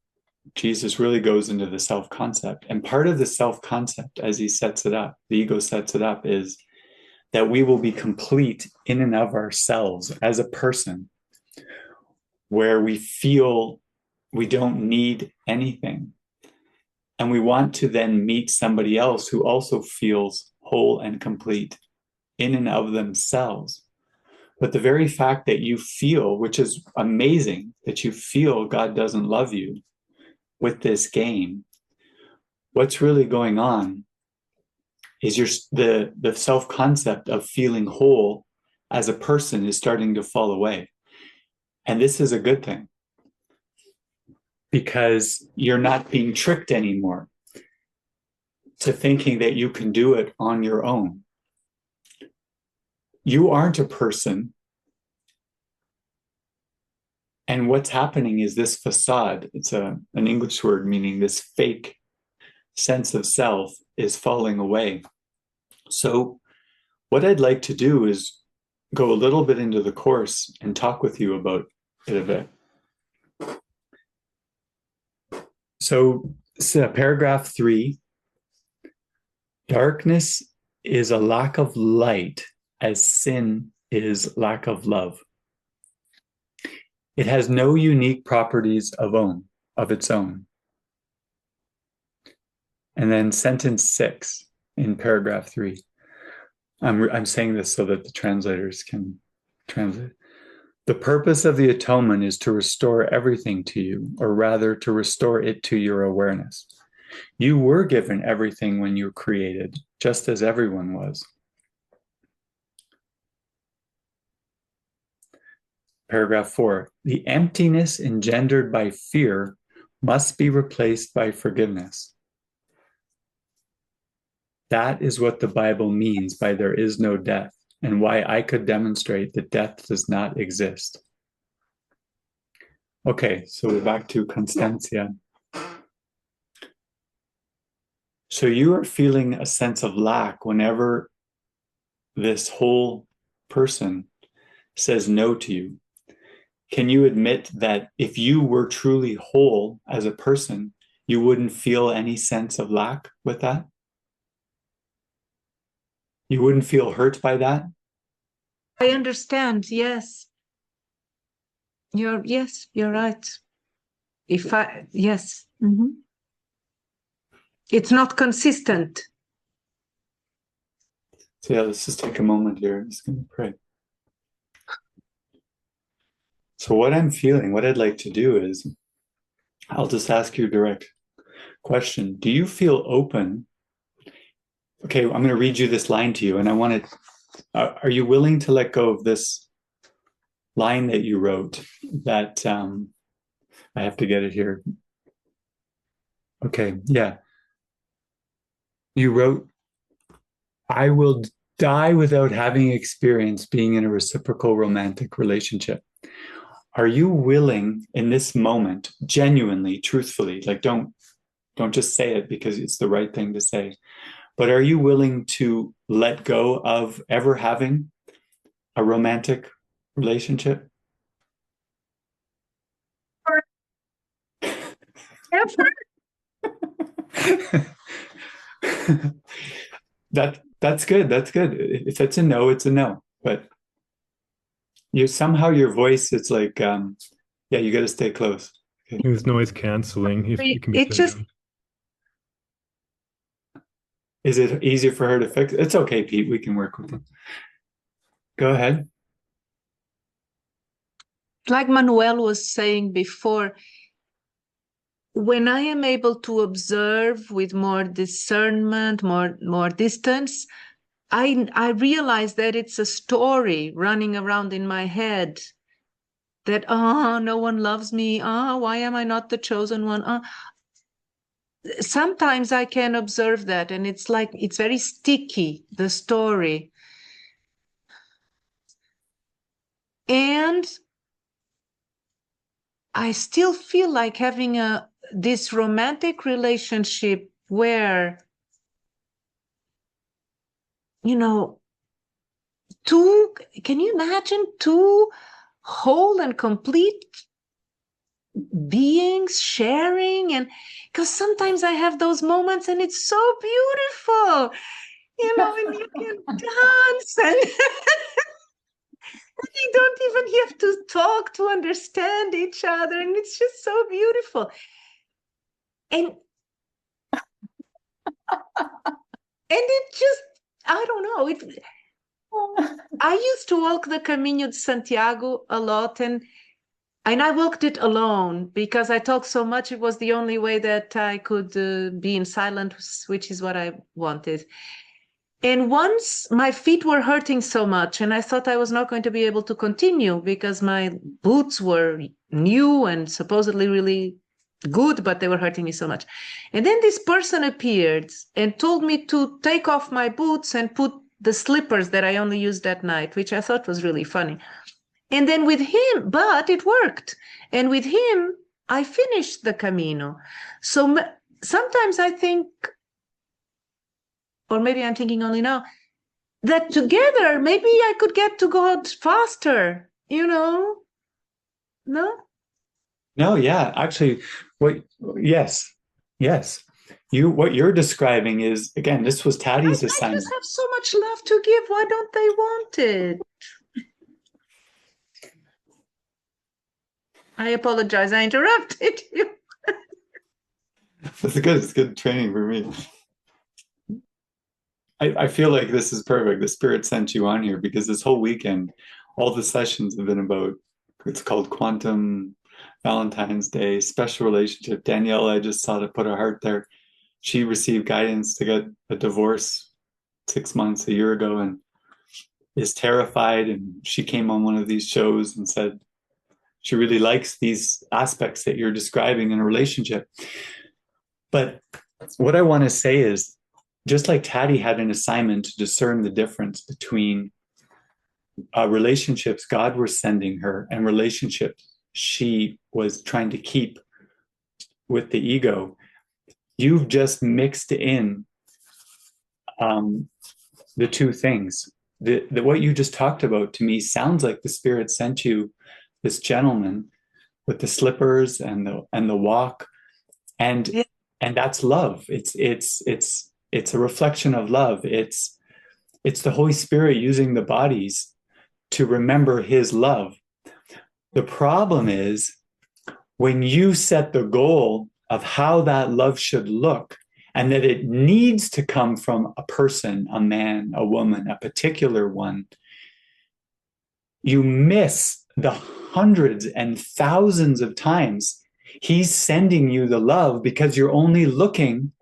Jesus really goes into the self-concept. And part of the self-concept, as he sets it up, the ego sets it up, is that we will be complete in and of ourselves as a person, where we feel we don't need anything. And we want to then meet somebody else who also feels whole and complete in and of themselves. But the very fact that you feel, which is amazing, that you feel God doesn't love you with this game, what's really going on is the self-concept of feeling whole as a person is starting to fall away. And this is a good thing, because you're not being tricked anymore to thinking that you can do it on your own. You aren't a person. And what's happening is this facade, it's an English word meaning this fake sense of self, is falling away. So what I'd like to do is go a little bit into the course and talk with you about it a bit. So paragraph 3, darkness is a lack of light as sin is lack of love. It has no unique properties of its own. And then sentence 6 in paragraph 3. I'm saying this so that the translators can translate. The purpose of the atonement is to restore everything to you, or rather to restore it to your awareness. You were given everything when you were created, just as everyone was. Paragraph 4, the emptiness engendered by fear must be replaced by forgiveness. That is what the Bible means by there is no death, and why I could demonstrate that death does not exist. Okay, so we're back to Constancia. So you are feeling a sense of lack whenever this whole person says no to you. Can you admit that if you were truly whole as a person, you wouldn't feel any sense of lack with that? You wouldn't feel hurt by that? I understand, yes. You're right. Yes. Mm-hmm. It's not consistent. So yeah, let's just take a moment here. I'm just going to pray. So what I'm feeling, what I'd like to do is, I'll just ask you a direct question. Do you feel open? Okay, I'm going to read you this line to you, and I want to, are you willing to let go of this line that you wrote that, I have to get it here. Okay, yeah. You wrote, I will die without having experienced being in a reciprocal romantic relationship. Are you willing in this moment, genuinely, truthfully, like don't just say it because it's the right thing to say, but are you willing to let go of ever having a romantic relationship? That's good. That's good. If it's a no, it's a no. But you somehow your voice, it's like, yeah, you got to stay close. Okay. There's noise canceling. It can be It turned just down. Is it easier for her to fix? It's okay, Pete. We can work with it. Go ahead. like Manuel was saying before, when I am able to observe with more discernment, more distance, I realize that it's a story running around in my head that, no one loves me. Why am I not the chosen one? Sometimes I can observe that, and it's like, it's very sticky, the story. And I still feel like having this romantic relationship where, can you imagine two whole and complete beings sharing? And because sometimes I have those moments and it's so beautiful, and you can dance and you don't even have to talk to understand each other, and it's just so beautiful. And it just, I don't know, I used to walk the Camino de Santiago a lot, and I walked it alone because I talked so much. It was the only way that I could be in silence, which is what I wanted. And once my feet were hurting so much, and I thought I was not going to be able to continue because my boots were new and supposedly really good, but they were hurting me so much. And then this person appeared and told me to take off my boots and put the slippers that I only used at night, which I thought was really funny. And then with him, but it worked. And with him, I finished the Camino. So sometimes I think, or maybe I'm thinking only now, that together, maybe I could get to God faster, No? No, yeah, actually, yes. What you're describing is, again, this was Taddy's I assignment. just have so much love to give. Why don't they want it? I apologize. I interrupted you. It's good training for me. I feel like this is perfect. The Spirit sent you on here because this whole weekend, all the sessions have been about, it's called Quantum Valentine's Day, special relationship. Danielle, I just saw to put her heart there. She received guidance to get a divorce 6 months, a year ago, and is terrified. And she came on one of these shows and said she really likes these aspects that you're describing in a relationship. But what I want to say is, just like Taddy had an assignment to discern the difference between relationships God was sending her and relationships she was trying to keep with the ego, you've just mixed in the two things. What you just talked about to me sounds like the Spirit sent you this gentleman with the slippers and the walk, and Yeah. and that's love. It's a reflection of love. It's the Holy Spirit using the bodies to remember His love. The problem is when you set the goal of how that love should look, and that it needs to come from a person, a man, a woman, a particular one, you miss the hundreds and thousands of times He's sending you the love because you're only looking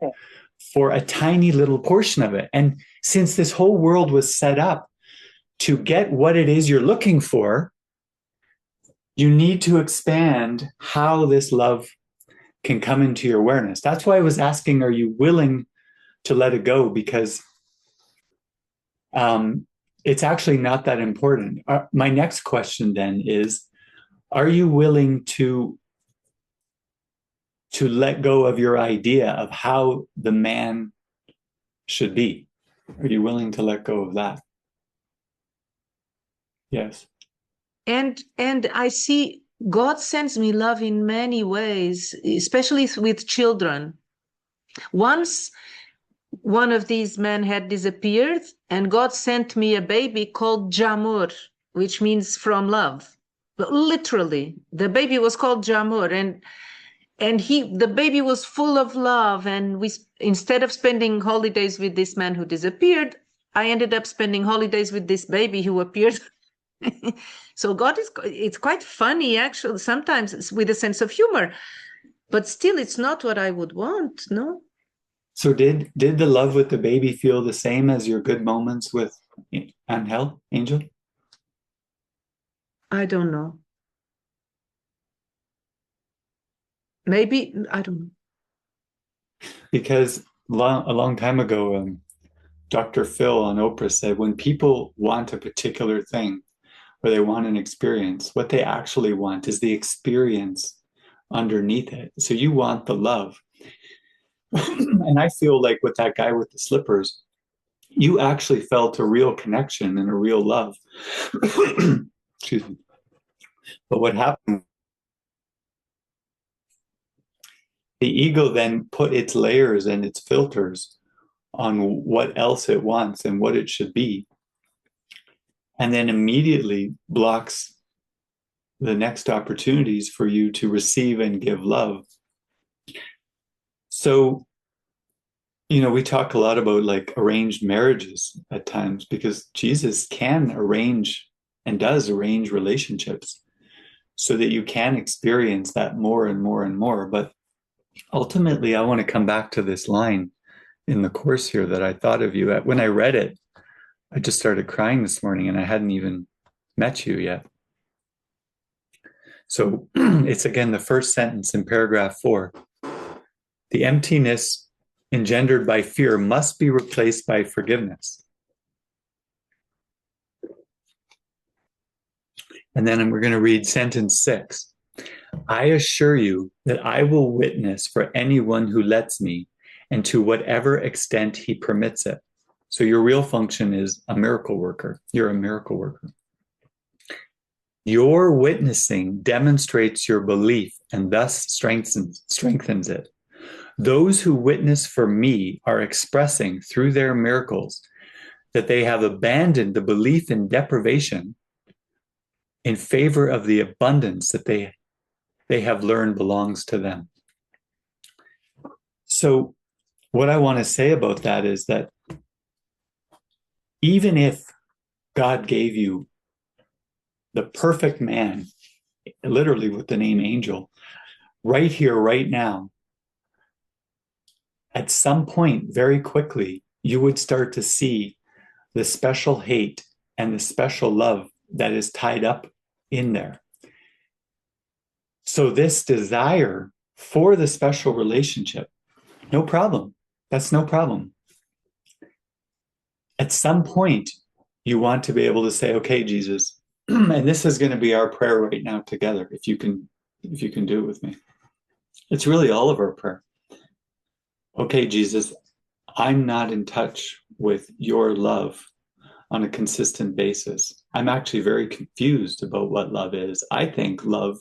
for a tiny little portion of it. And since this whole world was set up to get what it is you're looking for, you need to expand how this love can come into your awareness. That's why I was asking, are you willing to let it go? Because it's actually not that important. My next question then is, are you willing to let go of your idea of how the man should be? Are you willing to let go of that? Yes. And I see God sends me love in many ways, especially with children. Once one of these men had disappeared, and God sent me a baby called Jamur, which means from love. But literally, the baby was called Jamur, and the baby was full of love. And we, instead of spending holidays with this man who disappeared, I ended up spending holidays with this baby who appeared. So God it's quite funny, actually, sometimes with a sense of humor, but still it's not what I would want, no? So did the love with the baby feel the same as your good moments with Angel? I don't know. Maybe, I don't know. Because a long time ago, Dr. Phil on Oprah said, when people want a particular thing, or they want an experience, what they actually want is the experience underneath it. So you want the love. And I feel like with that guy with the slippers, you actually felt a real connection and a real love. Excuse me. But what happened? The ego then put its layers and its filters on what else it wants and what it should be, and then immediately blocks the next opportunities for you to receive and give love. So, we talk a lot about like arranged marriages at times, because Jesus can arrange and does arrange relationships so that you can experience that more and more and more. But ultimately, I want to come back to this line in the course here that I thought of you at. When I read it, I just started crying this morning, and I hadn't even met you yet. So it's again the first sentence in paragraph 4. The emptiness engendered by fear must be replaced by forgiveness. And then we're going to read sentence 6. I assure you that I will witness for anyone who lets me, and to whatever extent he permits it. So your real function is a miracle worker. You're a miracle worker. Your witnessing demonstrates your belief and thus strengthens it. Those who witness for me are expressing through their miracles that they have abandoned the belief in deprivation in favor of the abundance that they have learned belongs to them. So what I want to say about that is that even if God gave you the perfect man, literally with the name Angel, right here, right now, at some point, very quickly, you would start to see the special hate and the special love that is tied up in there. So this desire for the special relationship, no problem. That's no problem. At some point, you want to be able to say, okay, Jesus, and this is going to be our prayer right now together, if you can do it with me. It's really all of our prayer. Okay, Jesus, I'm not in touch with your love on a consistent basis. I'm actually very confused about what love is. I think love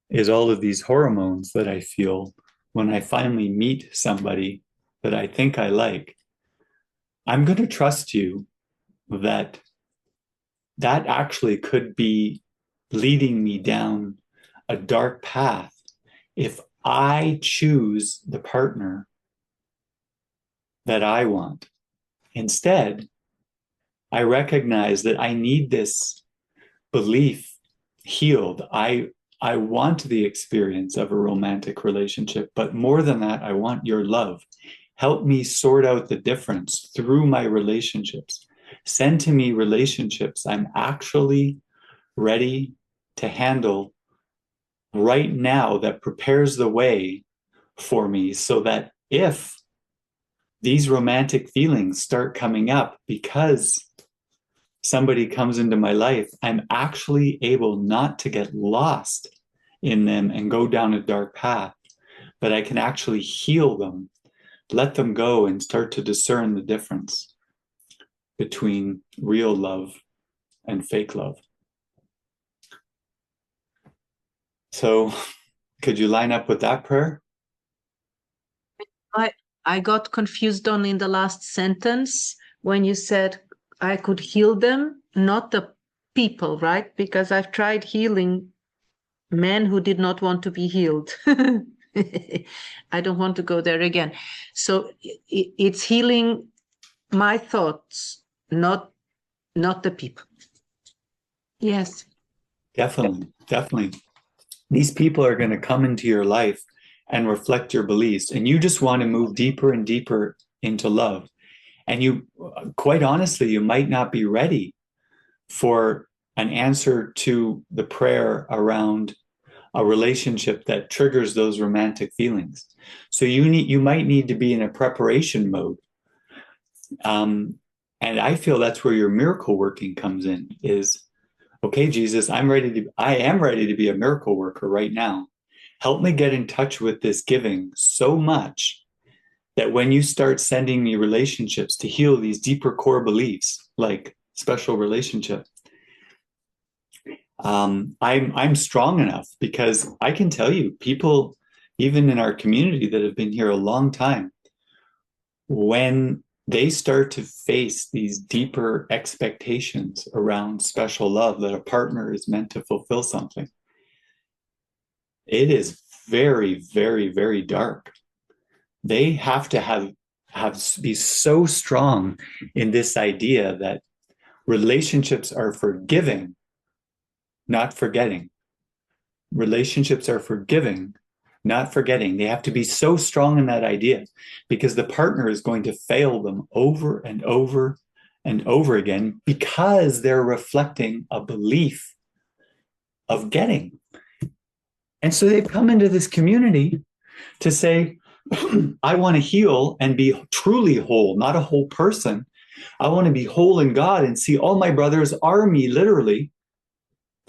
is all of these hormones that I feel when I finally meet somebody that I think I like. I'm going to trust you that actually could be leading me down a dark path if I choose the partner that I want. Instead, I recognize that I need this belief healed. I want the experience of a romantic relationship, but more than that, I want your love. Help me sort out the difference through my relationships. Send to me relationships I'm actually ready to handle right now, that prepares the way for me, so that if these romantic feelings start coming up because somebody comes into my life, I'm actually able not to get lost in them and go down a dark path, but I can actually heal them, let them go, and start to discern the difference between real love and fake love. So could you line up with that prayer? I got confused on in the last sentence when you said I could heal them, not the people, right? Because I've tried healing men who did not want to be healed. I don't want to go there again. So it's healing my thoughts, not the people. Yes. Definitely. These people are going to come into your life and reflect your beliefs, and you just want to move deeper and deeper into love. And you, quite honestly, you might not be ready for an answer to the prayer around a relationship that triggers those romantic feelings. So you might need to be in a preparation mode. And I feel that's where your miracle working comes in, is, okay, Jesus, I am ready to be a miracle worker right now. Help me get in touch with this giving so much that when you start sending me relationships to heal these deeper core beliefs, like special relationship, I'm strong enough, because I can tell you, people, even in our community that have been here a long time, when they start to face these deeper expectations around special love, that a partner is meant to fulfill something, it is very, very, very dark. They have to be so strong in this idea that relationships are for giving, not forgetting. Relationships are for giving, not forgetting. They have to be so strong in that idea, because the partner is going to fail them over and over and over again, because they're reflecting a belief of getting. And so they've come into this community to say, I want to heal and be truly whole, not a whole person. I want to be whole in God and see all my brothers are me, literally.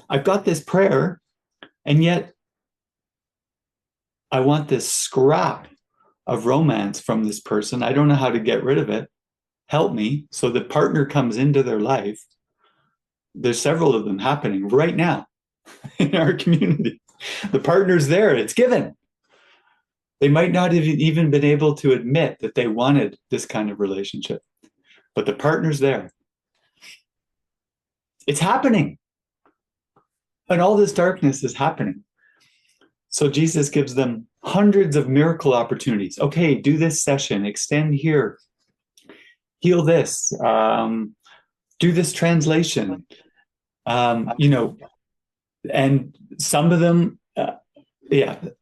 I've got this prayer, and yet I want this scrap of romance from this person. I don't know how to get rid of it. Help me. So the partner comes into their life. There's several of them happening right now in our community. The partner's there. It's given. They might not have even been able to admit that they wanted this kind of relationship, but the partner's there. It's happening. And all this darkness is happening. So Jesus gives them hundreds of miracle opportunities. Okay, do this session, extend here, heal this, do this translation, and some of them,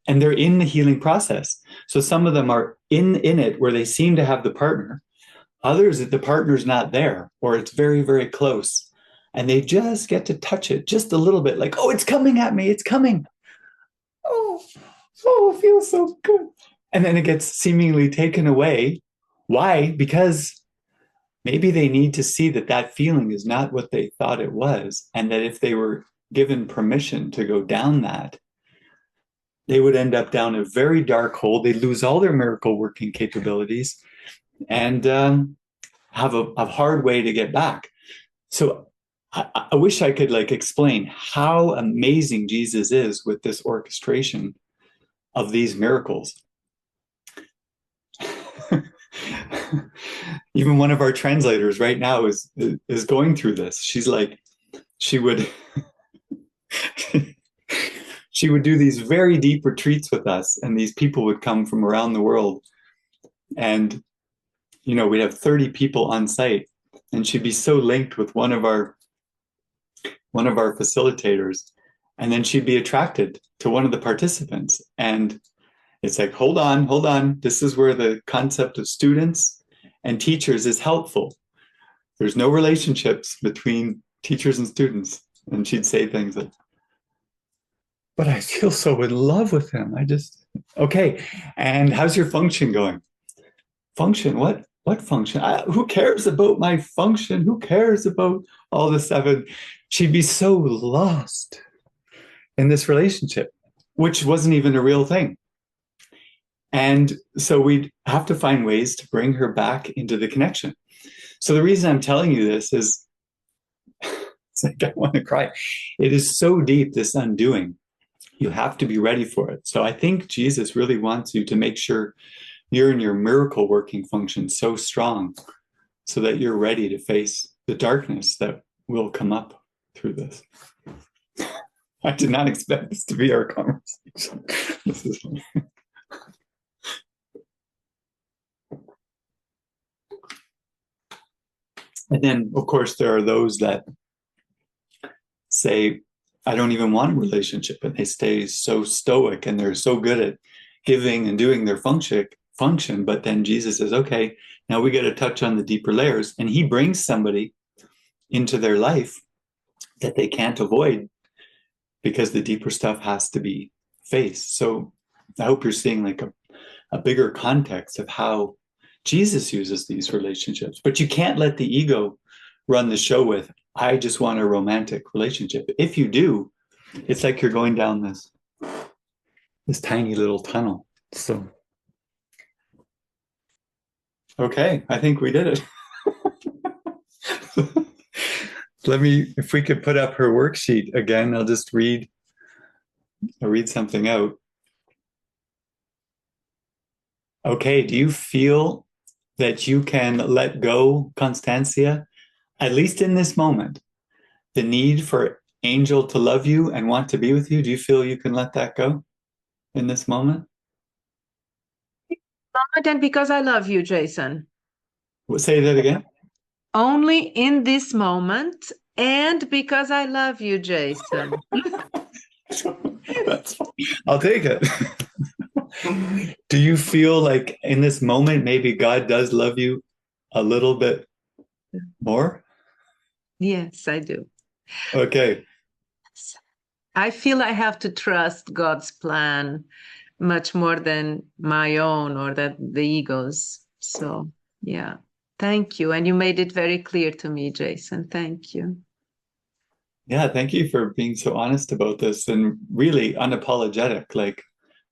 and they're in the healing process. So some of them are in it where they seem to have the partner. Others, the partner's not there, or it's very, very close. And they just get to touch it just a little bit, like, oh, it's coming at me, it's coming. Oh, it feels so good. And then it gets seemingly taken away. Why? Because maybe they need to see that that feeling is not what they thought it was. And that if they were given permission to go down that, they would end up down a very dark hole. They'd lose all their miracle working capabilities and have a hard way to get back. So I wish I could explain how amazing Jesus is with this orchestration of these miracles. Even one of our translators right now is going through this. She's like, she would do these very deep retreats with us, and these people would come from around the world, and we'd have 30 people on site, and she'd be so linked with one of our facilitators, and then she'd be attracted to one of the participants. And it's like, hold on. This is where the concept of students and teachers is helpful. There's no relationships between teachers and students. And she'd say things like, but I feel so in love with him. Okay. And how's your function going? Function? What function? Who cares about my function? Who cares about all this stuff? And she'd be so lost in this relationship, which wasn't even a real thing. And so we'd have to find ways to bring her back into the connection. So the reason I'm telling you this is It's like, I want to cry. It is so deep, this undoing. You have to be ready for it. So I think Jesus really wants you to make sure you're in your miracle working function so strong so that you're ready to face the darkness that will come up through this. I did not expect this to be our conversation. This is And then, of course, there are those that say, I don't even want a relationship, and they stay so stoic and they're so good at giving and doing their function. But then Jesus says, okay, now we got to touch on the deeper layers. And he brings somebody into their life that they can't avoid because the deeper stuff has to be faced. So I hope you're seeing like a bigger context of how Jesus uses these relationships. But you can't let the ego run the show with, I just want a romantic relationship. If you do, it's like you're going down this tiny little tunnel. So, okay, I think we did it. If we could put up her worksheet again, I'll read something out. Okay, do you feel that you can let go, Constancia, at least in this moment, the need for Angel to love you and want to be with you? Do you feel you can let that go in this moment? And because I love you, Jason. Say that again. Only in this moment and because I love you, Jason. I'll take it. Do you feel like in this moment, maybe God does love you a little bit more? Yes, I do. Okay. I feel I have to trust God's plan much more than my own or the ego's. So, yeah. Thank you. And you made it very clear to me, Jason. Thank you. Yeah, thank you for being so honest about this and really unapologetic, like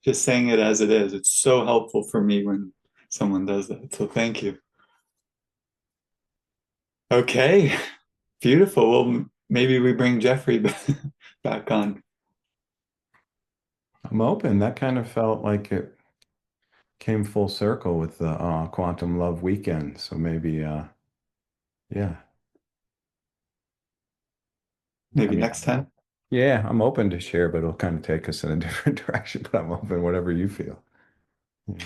just saying it as it is. It's so helpful for me when someone does that. So thank you. Okay, beautiful. Well, maybe we bring Jeffrey back on. I'm open. That kind of felt like it came full circle with the Quantum Love weekend. So maybe, yeah. Maybe next time. Yeah, I'm open to share, but it'll kind of take us in a different direction. But I'm open, whatever you feel. Yeah.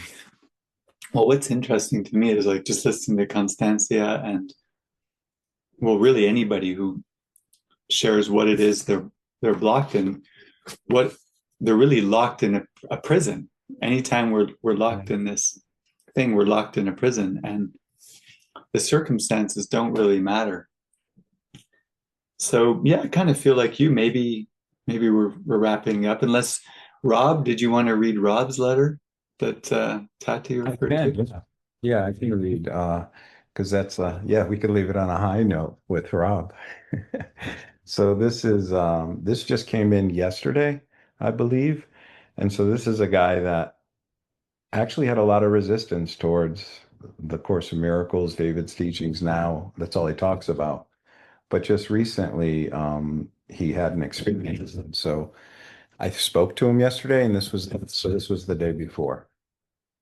Well, what's interesting to me is like just listening to Constancia and, well, really anybody who shares what it is they're blocked in, what they're really locked in a prison. Anytime we're locked in this thing, we're locked in a prison, and the circumstances don't really matter. So yeah, I kind of feel like you maybe we're wrapping up. Unless Rob, did you want to read Rob's letter that Tati referred to? Yeah, I can read because that's yeah, we could leave it on a high note with Rob. So this just came in yesterday, I believe. And so this is a guy that actually had a lot of resistance towards the Course in Miracles, David's teachings now. That's all he talks about. But just recently, he had an experience. And so I spoke to him yesterday, and this was the day before.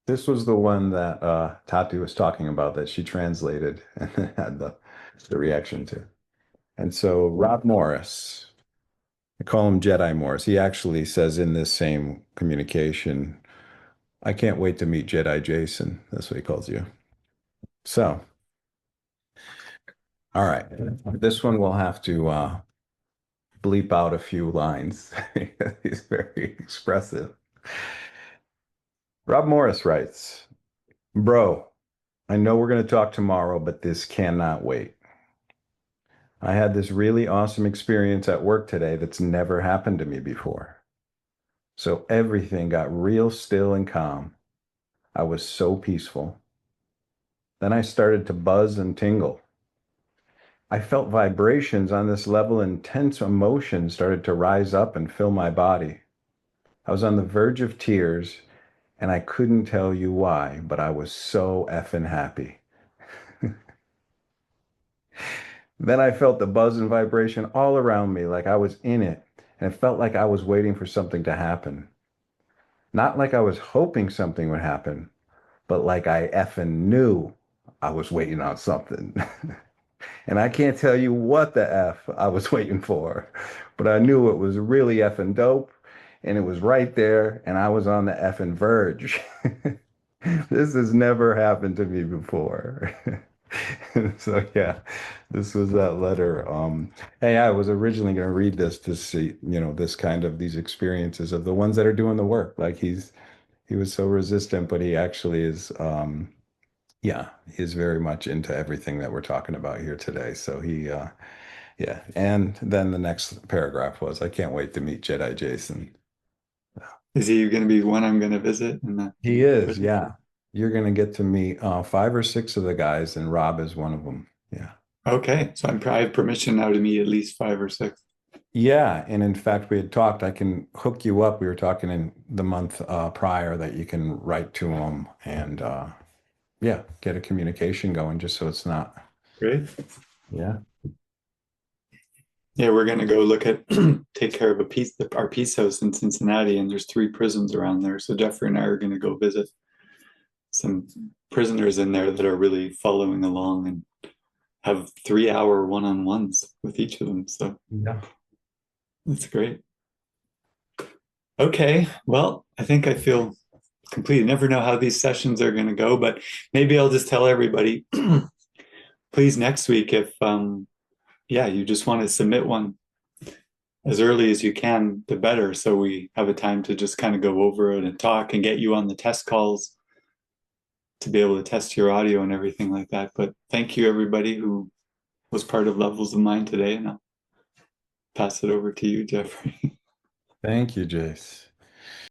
This was the one that Tati was talking about that she translated and had the reaction to. And so Rob Morris, I call him Jedi Morris. He actually says in this same communication, I can't wait to meet Jedi Jason. That's what he calls you. So, all right. This one we'll have to bleep out a few lines. He's very expressive. Rob Morris writes, Bro, I know we're going to talk tomorrow, but this cannot wait. I had this really awesome experience at work today that's never happened to me before. So everything got real still and calm. I was so peaceful. Then I started to buzz and tingle. I felt vibrations on this level, intense emotion started to rise up and fill my body. I was on the verge of tears, and I couldn't tell you why, but I was so effing happy. Then I felt the buzz and vibration all around me, like I was in it. And it felt like I was waiting for something to happen. Not like I was hoping something would happen, but like I effing knew I was waiting on something. And I can't tell you what the F I was waiting for, but I knew it was really effing dope and it was right there and I was on the effing verge. This has never happened to me before. So yeah, this was that letter. Hey, I was originally going to read this to see, this kind of these experiences of the ones that are doing the work. Like he was so resistant, but he actually is, yeah, he is very much into everything that we're talking about here today. So yeah. And then the next paragraph was, I can't wait to meet Jedi Jason. Is he going to be one I'm going to visit? He is, yeah. You're going to get to meet 5 or 6 of the guys, and Rob is one of them. Yeah. Okay, so I have permission now to meet at least 5 or 6. Yeah, and in fact, we had talked, I can hook you up. We were talking in the month prior that you can write to them and yeah, get a communication going just so it's not. Great. Yeah. Yeah, we're going to go look at, take care of our peace house in Cincinnati, and there's 3 prisons around there. So Jeffrey and I are going to go visit some prisoners in there that are really following along and have 3-hour one-on-ones with each of them. So Yeah. that's great. Okay, well, I think I feel complete. I never know how these sessions are going to go, but maybe I'll just tell everybody, please next week, if you just want to submit one as early as you can, the better. So we have a time to just kind of go over it and talk and get you on the test calls to be able to test your audio and everything like that. But thank you, everybody who was part of Levels of Mind today. And I'll pass it over to you, Jeffrey. Thank you, Jace.